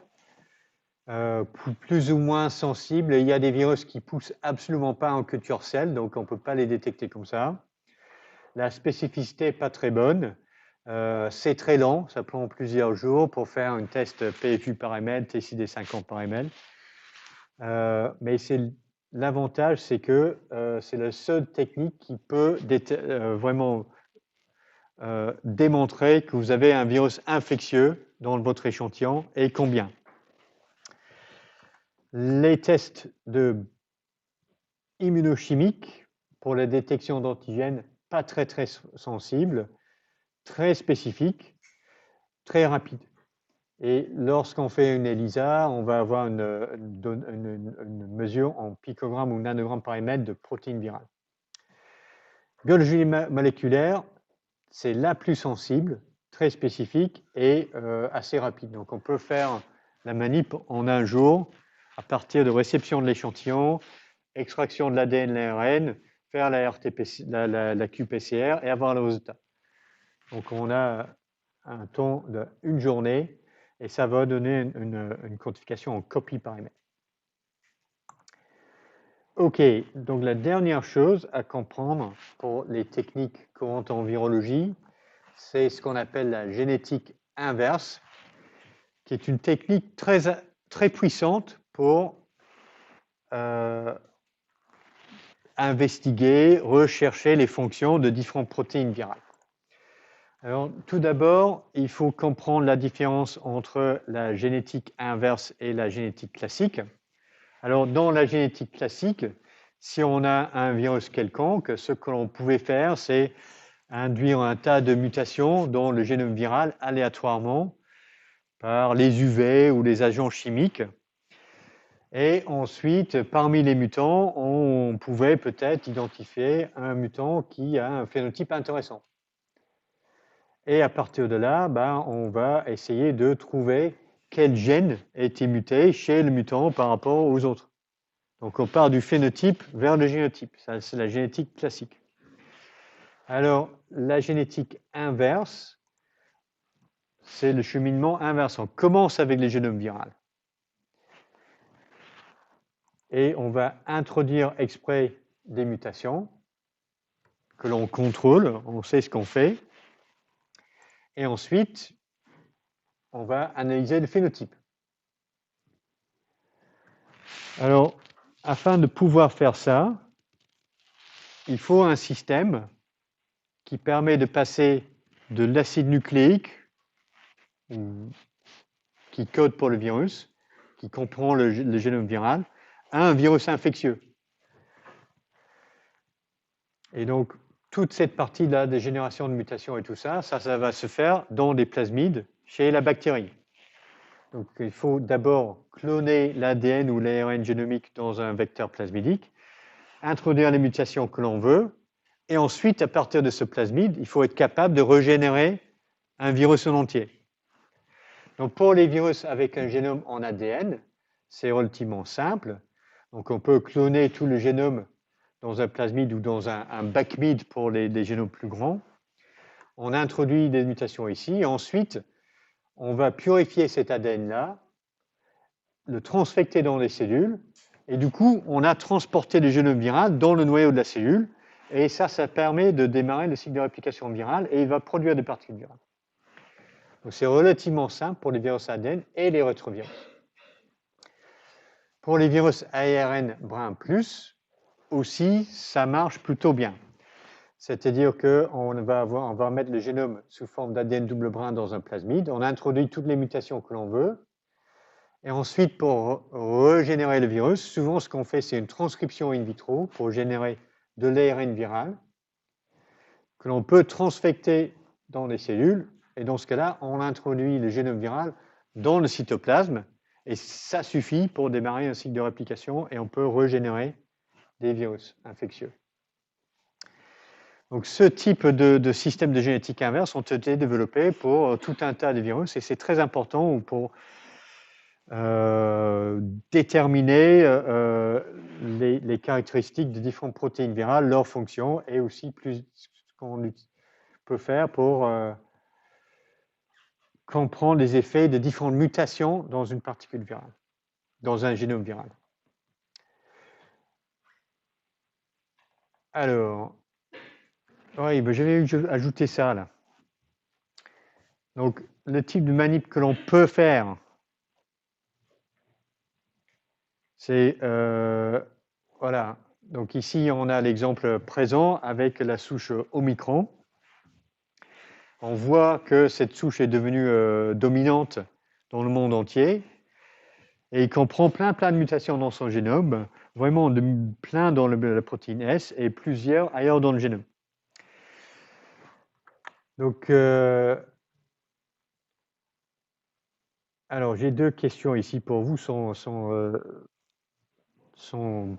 plus ou moins sensibles. Il y a des virus qui ne poussent absolument pas en culture cell, donc on ne peut pas les détecter comme ça. La spécificité n'est pas très bonne. C'est très lent, ça prend plusieurs jours pour faire un test PFU par ml, TCD50 par ml. Mais l'avantage, c'est que c'est la seule technique qui peut vraiment démontrer que vous avez un virus infectieux dans votre échantillon et combien. Les tests immunochimiques pour la détection d'antigènes, pas très sensibles, très spécifiques, très rapides. Et lorsqu'on fait une ELISA, on va avoir une mesure en picogrammes ou nanogrammes par ml de protéines virales. Biologie moléculaire, c'est la plus sensible, très spécifique et assez rapide. Donc on peut faire la manip en un jour à partir de réception de l'échantillon, extraction de l'ADN, l'ARN, faire la QPCR et avoir le résultat. Donc on a un temps d'une journée et ça va donner une quantification en copies par ml. OK, donc la dernière chose à comprendre pour les techniques courantes en virologie, c'est ce qu'on appelle la génétique inverse, qui est une technique très puissante pour investiguer, rechercher les fonctions de différentes protéines virales. Alors, tout d'abord, il faut comprendre la différence entre la génétique inverse et la génétique classique. Alors, dans la génétique classique, si on a un virus quelconque, ce que l'on pouvait faire, c'est induire un tas de mutations dans le génome viral aléatoirement par les UV ou les agents chimiques. Et ensuite, parmi les mutants, on pouvait peut-être identifier un mutant qui a un phénotype intéressant. Et à partir de là, on va essayer de trouver quel gène a été muté chez le mutant par rapport aux autres. Donc on part du phénotype vers le génotype. Ça, c'est la génétique classique. Alors, la génétique inverse, c'est le cheminement inverse. On commence avec les génomes viraux. Et on va introduire exprès des mutations que l'on contrôle, on sait ce qu'on fait. Et ensuite, on va analyser le phénotype. Alors, afin de pouvoir faire ça, il faut un système qui permet de passer de l'acide nucléique, qui code pour le virus, qui comprend le génome viral, à un virus infectieux. Et donc, toute cette partie-là des générations de mutations et tout ça, ça va se faire dans des plasmides chez la bactérie. Donc, il faut d'abord cloner l'ADN ou l'ARN génomique dans un vecteur plasmidique, introduire les mutations que l'on veut, et ensuite, à partir de ce plasmide, il faut être capable de régénérer un virus en entier. Donc, pour les virus avec un génome en ADN, c'est relativement simple. Donc, on peut cloner tout le génome dans un plasmide ou dans un backmid pour les génomes plus grands. On introduit des mutations ici. Et ensuite, on va purifier cet ADN-là, le transfecter dans les cellules. Et du coup, on a transporté le génome viral dans le noyau de la cellule. Et ça permet de démarrer le cycle de réplication virale et il va produire des particules virales. Donc, c'est relativement simple pour les virus ADN et les rétrovirus. Pour les virus ARN brun plus, aussi, ça marche plutôt bien. C'est-à-dire qu'on va mettre le génome sous forme d'ADN double brun dans un plasmide. On introduit toutes les mutations que l'on veut. Et ensuite, pour régénérer le virus, souvent, ce qu'on fait, c'est une transcription in vitro pour générer de l'ARN viral que l'on peut transfecter dans les cellules. Et dans ce cas-là, on introduit le génome viral dans le cytoplasme. Et ça suffit pour démarrer un cycle de réplication et on peut régénérer des virus infectieux. Donc, ce type de système de génétique inverse ont été développés pour tout un tas de virus et c'est très important pour déterminer les caractéristiques de différentes protéines virales, leurs fonctions et aussi ce qu'on peut faire pour comprendre les effets de différentes mutations dans une particule virale, dans un génome viral. Alors, oui, ben j'avais ajouté ça là. Donc, le type de manip que l'on peut faire, c'est, voilà. Donc ici, on a l'exemple présent avec la souche Omicron. On voit que cette souche est devenue dominante dans le monde entier et qu'on prend plein de mutations dans son génome, vraiment plein dans la protéine S et plusieurs ailleurs dans le génome. Donc, alors j'ai deux questions ici pour vous, sans façon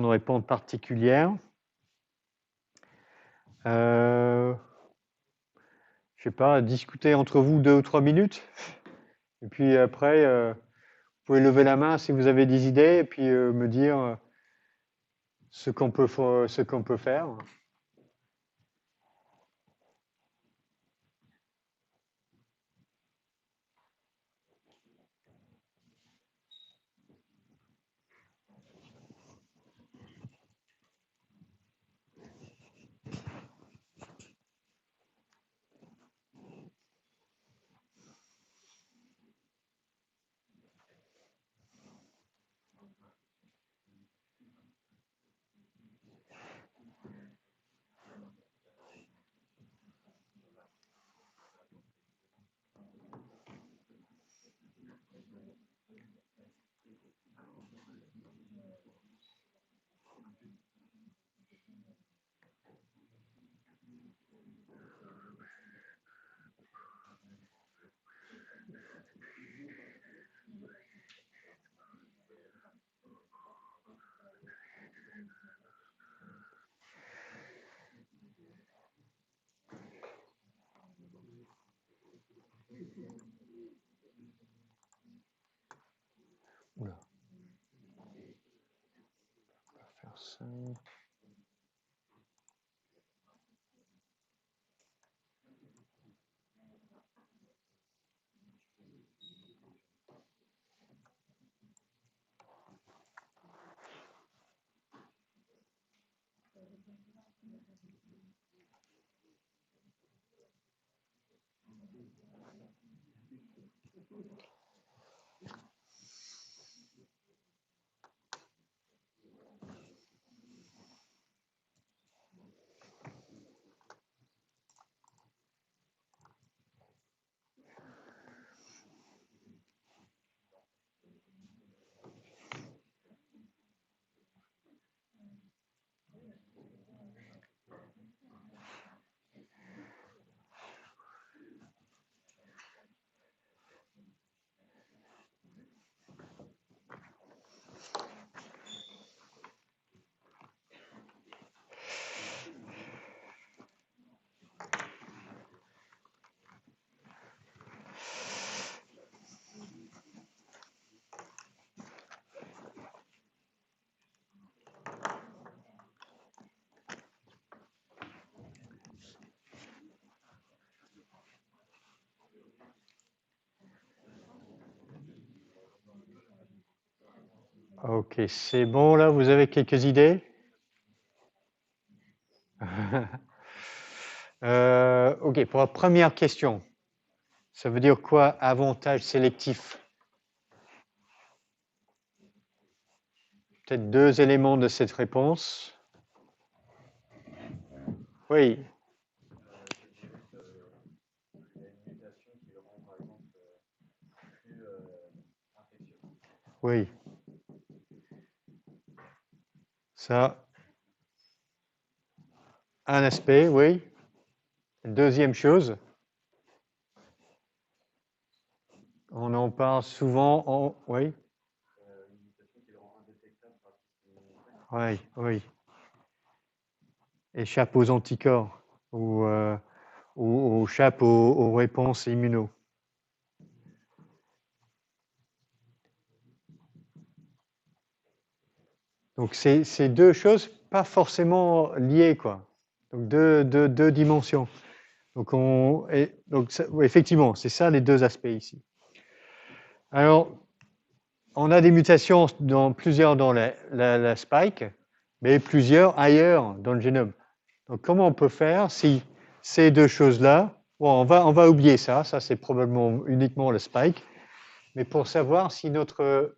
de répondre particulière. Je sais pas, discuter entre vous 2 ou 3 minutes. Et puis après, vous pouvez lever la main si vous avez des idées et puis me dire ce qu'on peut faire. Oula. On va faire ça. Ok, c'est bon là, vous avez quelques idées? Ok, pour la première question, ça veut dire quoi avantage sélectif? Peut-être deux éléments de cette réponse. Oui. Oui. Ça, un aspect, oui. Deuxième chose, on en parle souvent en... Oui. Oui, oui. Échappe aux anticorps ou échappe aux réponses immuno. Donc, c'est deux choses pas forcément liées, quoi. Donc, deux dimensions. Donc, effectivement, c'est ça les deux aspects ici. Alors, on a des mutations plusieurs dans la spike, mais plusieurs ailleurs dans le génome. Donc, comment on peut faire si ces deux choses-là, bon, on va oublier ça c'est probablement uniquement le spike, mais pour savoir si notre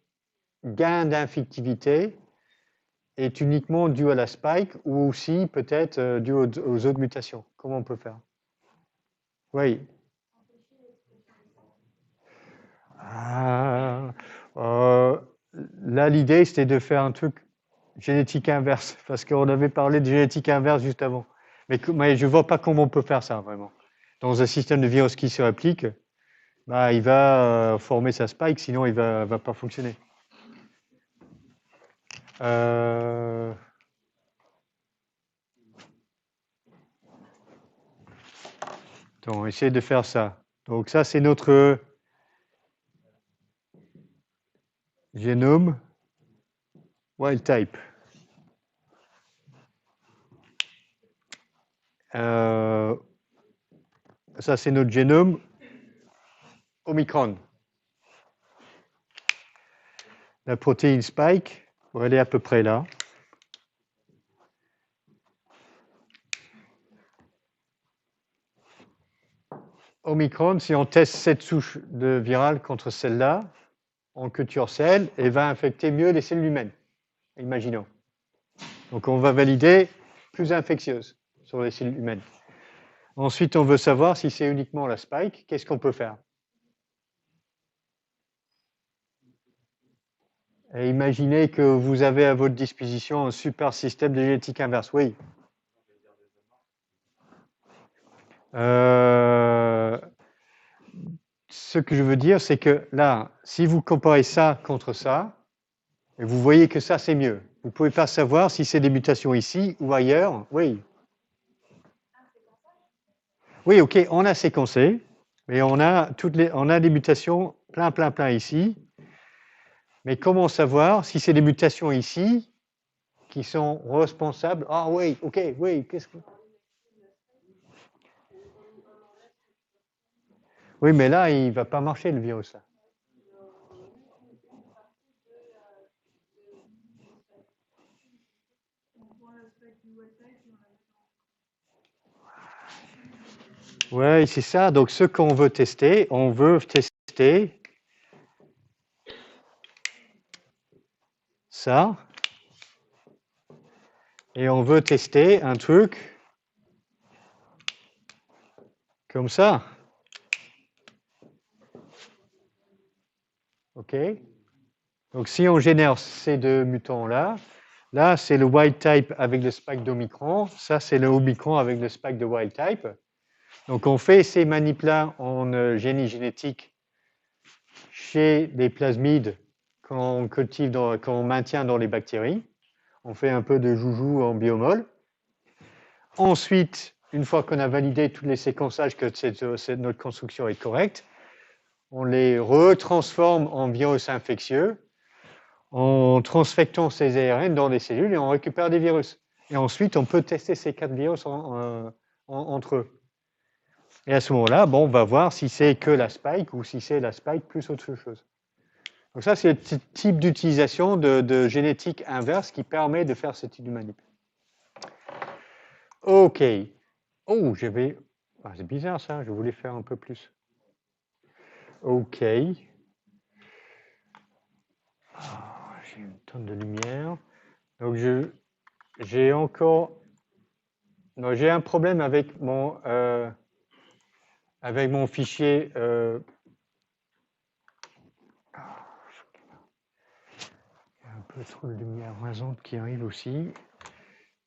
gain d'infectivité est uniquement dû à la spike ou aussi peut-être dû aux autres mutations. Comment on peut faire? Oui. Ah, là, l'idée, c'était de faire un truc génétique inverse, parce qu'on avait parlé de génétique inverse juste avant. Mais je ne vois pas comment on peut faire ça, vraiment. Dans un système de virus qui se réplique, bah, il va former sa spike, sinon il ne va pas fonctionner. On va essayer de faire ça. Donc ça, c'est notre génome wild type. Ça, c'est notre génome Omicron. La protéine spike, elle est à peu près là. Omicron, si on teste cette souche de virale contre celle-là, en culture cell, elle va infecter mieux les cellules humaines, imaginons. Donc on va valider plus infectieuse sur les cellules humaines. Ensuite, on veut savoir si c'est uniquement la spike, qu'est-ce qu'on peut faire? Et imaginez que vous avez à votre disposition un super système de génétique inverse. Oui. Ce que je veux dire, c'est que là, si vous comparez ça contre ça, et vous voyez que ça, c'est mieux. Vous ne pouvez pas savoir si c'est des mutations ici ou ailleurs. Oui. Oui, ok, on a séquencé, mais on a des mutations plein ici. Mais comment savoir si c'est des mutations ici qui sont responsables? Ah oui, ok, oui, qu'est-ce que... Oui, mais là, il ne va pas marcher le virus. Là. Oui, c'est ça. Donc, ce qu'on veut tester, on veut tester ça. Et on veut tester un truc comme ça. OK? Donc, si on génère ces deux mutants-là, là, c'est le wild type avec le spike d'Omicron. Ça, c'est le Omicron avec le spike de wild type. Donc, on fait ces manips-là en génie génétique chez des plasmides qu'on cultive, qu'on maintient dans les bactéries. On fait un peu de joujou en biomol. Ensuite, une fois qu'on a validé tous les séquençages que notre construction est correcte, on les retransforme en virus infectieux en transfectant ces ARN dans des cellules et on récupère des virus. Et ensuite, on peut tester ces 4 virus entre eux. Et à ce moment-là, bon, on va voir si c'est que la spike ou si c'est la spike plus autre chose. Donc ça, c'est le type d'utilisation de génétique inverse qui permet de faire ce type de manip. OK. Oh, j'avais... Ah, c'est bizarre ça, je voulais faire un peu plus. OK. Ah, j'ai une tonne de lumière. Donc j'ai encore... Non, j'ai un problème avec mon fichier... Il y a un peu trop de lumière rasante qui arrive aussi.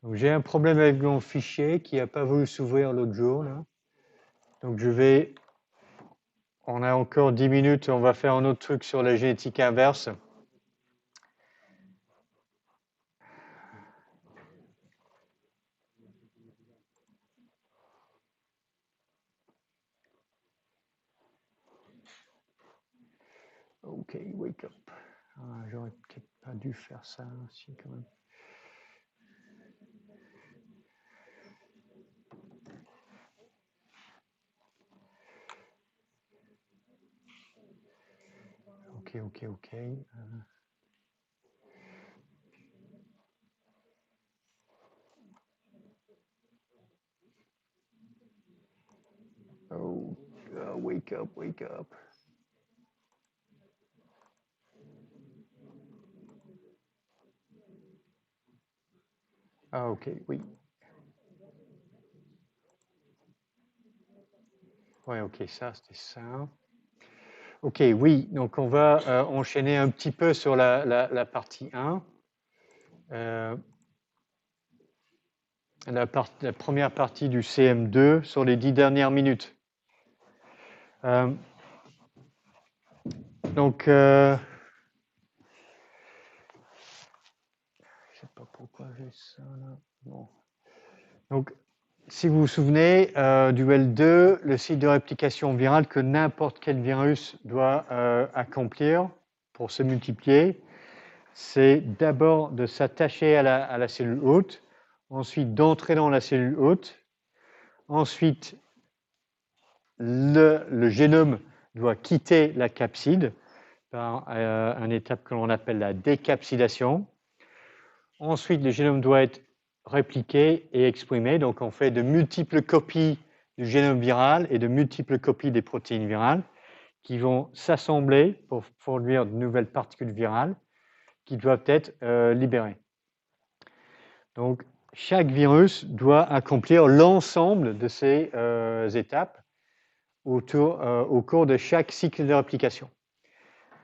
Donc j'ai un problème avec mon fichier qui n'a pas voulu s'ouvrir l'autre jour. Là. Donc je vais... On a encore 10 minutes, on va faire un autre truc sur la génétique inverse. OK, wake up. Ah, j'aurais peut-être pas dû faire ça aussi quand même. OK. Oh, wake up. Ah, OK, oui. Ouais, OK, ça, c'était ça. OK, oui, donc on va enchaîner un petit peu sur la partie 1. La première partie du CM2 sur les 10 dernières minutes. Donc, je sais pas pourquoi j'ai ça là. Bon. Donc, si vous vous souvenez du L2, le cycle de réplication virale que n'importe quel virus doit accomplir pour se multiplier, c'est d'abord de s'attacher à la cellule hôte, ensuite d'entrer dans la cellule hôte, ensuite le génome doit quitter la capside par une étape que l'on appelle la décapsidation. Ensuite, le génome doit être répliqué et exprimé. Donc, on fait de multiples copies du génome viral et de multiples copies des protéines virales qui vont s'assembler pour produire de nouvelles particules virales qui doivent être libérées. Donc, chaque virus doit accomplir l'ensemble de ces étapes au cours de chaque cycle de réplication.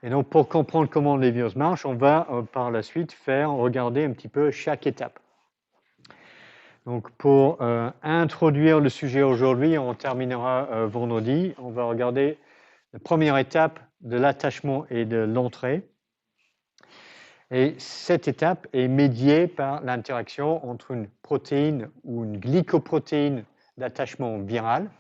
Et donc, pour comprendre comment les virus marchent, on va par la suite regarder un petit peu chaque étape. Donc, pour introduire le sujet aujourd'hui, on terminera vendredi. On va regarder la première étape de l'attachement et de l'entrée. Et cette étape est médiée par l'interaction entre une protéine ou une glycoprotéine d'attachement viral.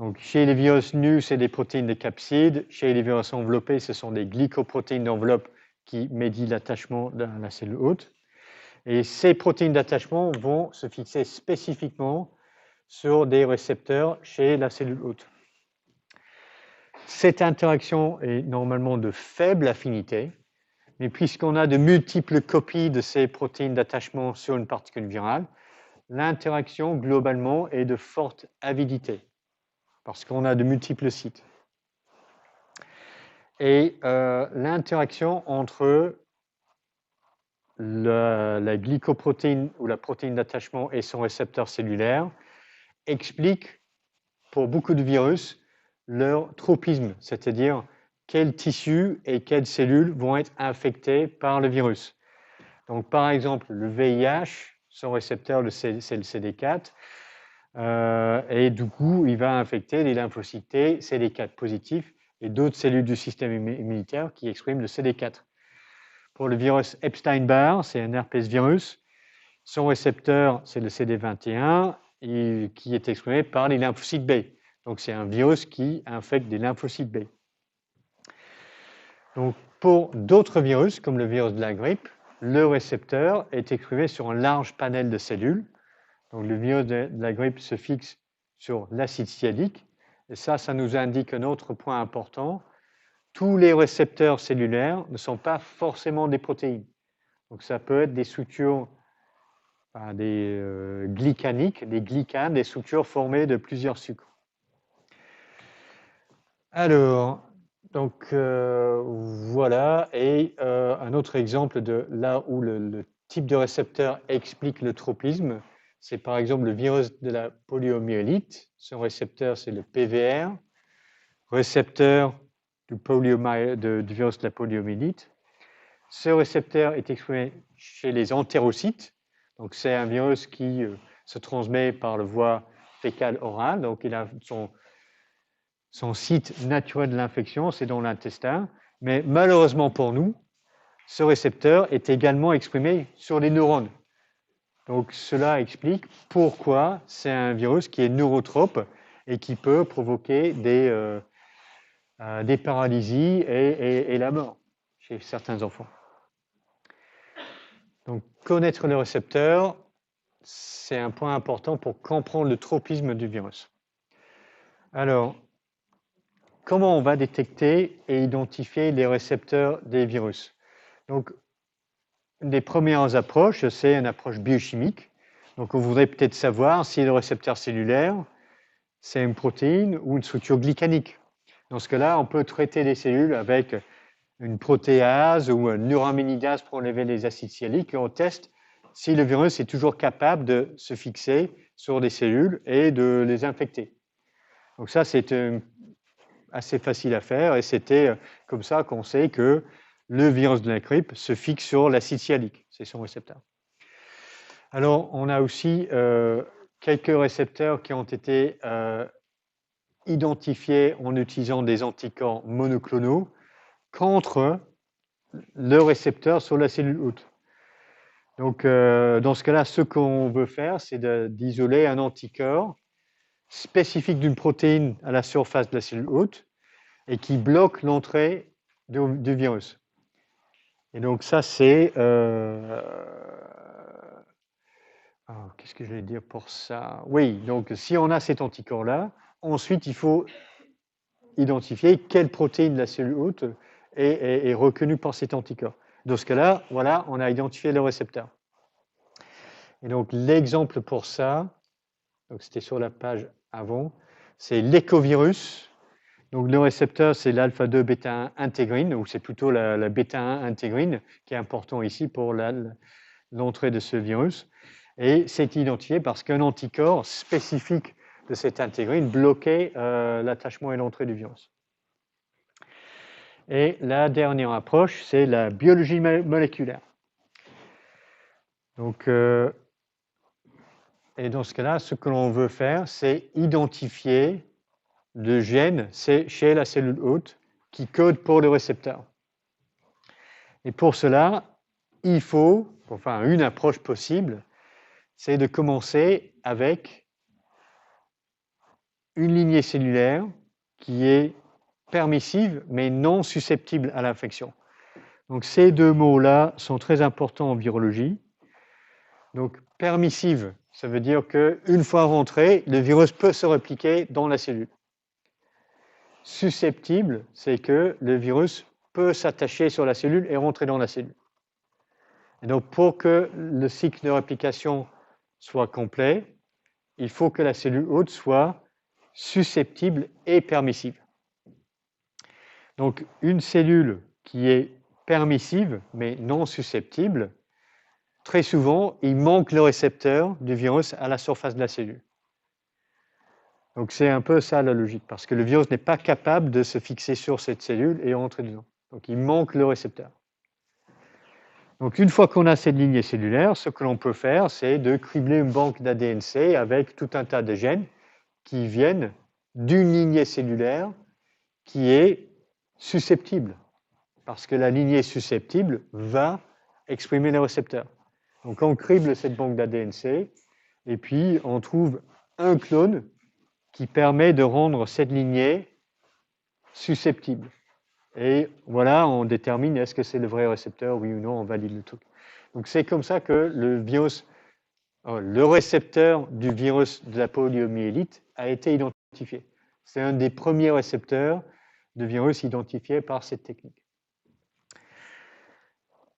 Donc, chez les virus nus, c'est des protéines de capside. Chez les virus enveloppés, ce sont des glycoprotéines d'enveloppe qui médient l'attachement de la cellule hôte. Et ces protéines d'attachement vont se fixer spécifiquement sur des récepteurs chez la cellule hôte. Cette interaction est normalement de faible affinité, mais puisqu'on a de multiples copies de ces protéines d'attachement sur une particule virale, l'interaction globalement est de forte avidité, parce qu'on a de multiples sites. Et l'interaction entre la glycoprotéine ou la protéine d'attachement et son récepteur cellulaire explique pour beaucoup de virus leur tropisme, c'est-à-dire quels tissus et quelles cellules vont être infectés par le virus. Donc, par exemple, le VIH, son récepteur, c'est le CD4, et du coup, il va infecter les lymphocytes T, CD4 positifs, et d'autres cellules du système immunitaire qui expriment le CD4. Pour le virus Epstein-Barr, c'est un herpès virus. Son récepteur, c'est le CD21, qui est exprimé par les lymphocytes B. Donc, c'est un virus qui infecte des lymphocytes B. Donc, pour d'autres virus, comme le virus de la grippe, le récepteur est exprimé sur un large panel de cellules. Donc, le virus de la grippe se fixe sur l'acide sialique. Et ça nous indique un autre point important. tous les récepteurs cellulaires ne sont pas forcément des protéines. Donc ça peut être des structures, des glycaniques, des glycanes, des structures formées de plusieurs sucres. Alors, donc voilà, et un autre exemple de là où le type de récepteur explique le tropisme, c'est par exemple le virus de la poliomyélite. Son récepteur, c'est le PVR, récepteur du virus de la poliomyélite. Ce récepteur est exprimé chez les entérocytes. Donc, c'est un virus qui se transmet par la voie fécale-orale. Donc, il a son site naturel de l'infection, c'est dans l'intestin. Mais malheureusement pour nous, ce récepteur est également exprimé sur les neurones. Donc, cela explique pourquoi c'est un virus qui est neurotrope et qui peut provoquer des paralysies et la mort chez certains enfants. Donc, connaître le récepteur, c'est un point important pour comprendre le tropisme du virus. Alors, comment on va détecter et identifier les récepteurs des virus? Donc, une des premières approches, c'est une approche biochimique. Donc, on voudrait peut-être savoir si le récepteur cellulaire, c'est une protéine ou une structure glycanique. Dans ce cas-là, on peut traiter les cellules avec une protéase ou une neuraminidase pour enlever les acides sialiques et on teste si le virus est toujours capable de se fixer sur des cellules et de les infecter. Donc ça, c'est assez facile à faire et c'était comme ça qu'on sait que le virus de la grippe se fixe sur l'acide sialique, c'est son récepteur. Alors, on a aussi quelques récepteurs qui ont été identifiés en utilisant des anticorps monoclonaux contre le récepteur sur la cellule hôte. Donc, dans ce cas-là, ce qu'on veut faire, c'est d'isoler un anticorps spécifique d'une protéine à la surface de la cellule hôte et qui bloque l'entrée du virus. Et donc, ça, c'est... qu'est-ce que je vais dire pour ça? Oui, donc, si on a cet anticorps-là, ensuite, il faut identifier quelle protéine de la cellule hôte est reconnue par cet anticorps. Dans ce cas-là, voilà, on a identifié le récepteur. Et donc, l'exemple pour ça, c'était sur la page avant, c'est l'écovirus. Donc, le récepteur, c'est l'alpha-2 bêta-1 intégrine, ou c'est plutôt la bêta-1 intégrine qui est important ici pour l'entrée de ce virus. Et c'est identifié parce qu'un anticorps spécifique de cette intégrine bloquait l'attachement et l'entrée du virus. Et la dernière approche, c'est la biologie moléculaire. Donc, et dans ce cas-là, ce que l'on veut faire, c'est identifier le gène chez la cellule hôte qui code pour le récepteur. Et pour cela, il faut, une approche possible, c'est de commencer avec une lignée cellulaire qui est permissive mais non susceptible à l'infection. Donc ces deux mots-là sont très importants en virologie. Donc permissive, ça veut dire qu'une fois rentré, le virus peut se répliquer dans la cellule. Susceptible, c'est que le virus peut s'attacher sur la cellule et rentrer dans la cellule. Et donc pour que le cycle de réplication soit complet, il faut que la cellule hôte soit susceptible et permissive. Donc une cellule qui est permissive mais non susceptible, très souvent, il manque le récepteur du virus à la surface de la cellule. Donc c'est un peu ça la logique, parce que le virus n'est pas capable de se fixer sur cette cellule et entrer dedans. Donc il manque le récepteur. Donc une fois qu'on a cette lignée cellulaire, ce que l'on peut faire, c'est de cribler une banque d'ADN-C avec tout un tas de gènes qui viennent d'une lignée cellulaire qui est susceptible, parce que la lignée susceptible va exprimer les récepteurs. Donc on crible cette banque d'ADN-C et puis on trouve un clone qui permet de rendre cette lignée susceptible. Et voilà, on détermine est-ce que c'est le vrai récepteur, oui ou non, on valide le truc. Donc c'est comme ça que le récepteur du virus de la poliomyélite a été identifié. C'est un des premiers récepteurs de virus identifiés par cette technique.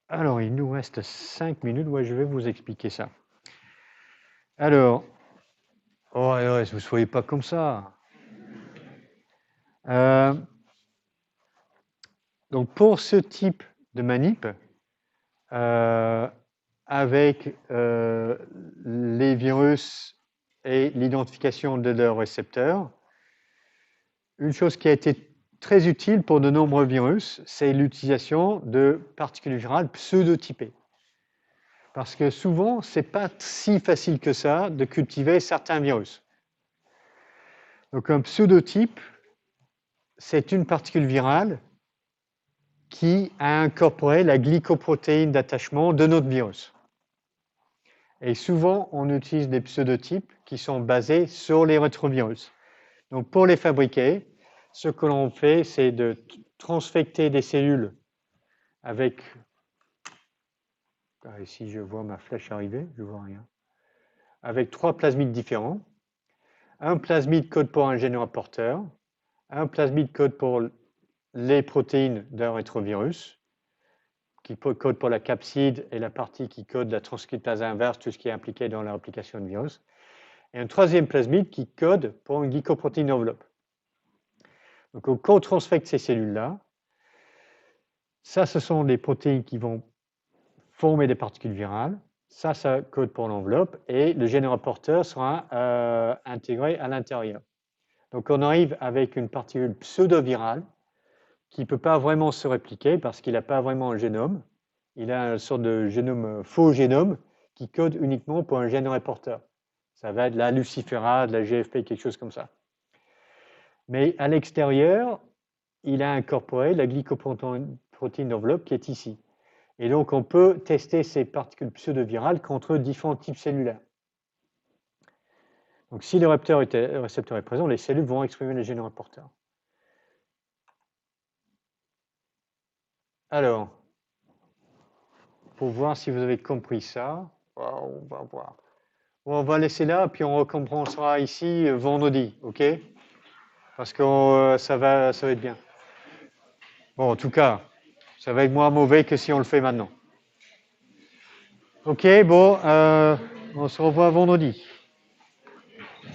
Alors, il nous reste 5 minutes. Ouais, je vais vous expliquer ça. Alors, oh, ouais, vous ne soyez pas comme ça. Donc, pour ce type de manip, avec les virus et l'identification de leurs récepteurs, une chose qui a été très utile pour de nombreux virus, c'est l'utilisation de particules virales pseudotypées. Parce que souvent, ce n'est pas si facile que ça de cultiver certains virus. Donc un pseudotype, c'est une particule virale qui a incorporé la glycoprotéine d'attachement de notre virus. Et souvent, on utilise des pseudotypes qui sont basés sur les rétrovirus. Donc pour les fabriquer, ce que l'on fait, c'est de transfecter des cellules avec... Ici, je vois ma flèche arriver, je ne vois rien. Avec 3 plasmides différents. Un plasmide code pour un gène rapporteur, un plasmide code pour les protéines d'un rétrovirus, qui code pour la capside et la partie qui code la transcriptase inverse, tout ce qui est impliqué dans la réplication de virus. Et un troisième plasmide qui code pour une glycoprotéine enveloppe. Donc, quand on transfecte ces cellules-là, ça, ce sont des protéines qui vont former des particules virales. Ça code pour l'enveloppe et le gène rapporteur sera intégré à l'intérieur. Donc, on arrive avec une particule pseudo-virale qui ne peut pas vraiment se répliquer parce qu'il n'a pas vraiment un génome. Il a une sorte de génome, faux génome qui code uniquement pour un gène rapporteur. Ça va être la luciférase, la GFP, quelque chose comme ça. Mais à l'extérieur, il a incorporé la glycoprotéine d'enveloppe qui est ici. Et donc, on peut tester ces particules pseudo-virales contre différents types cellulaires. Donc, si le récepteur est présent, les cellules vont exprimer les gènes rapporteurs. Alors, pour voir si vous avez compris ça, on va voir. On va laisser là, puis on recommencera ici vendredi, ok? Parce que ça va être bien. Bon, en tout cas, ça va être moins mauvais que si on le fait maintenant. Ok, bon, on se revoit vendredi.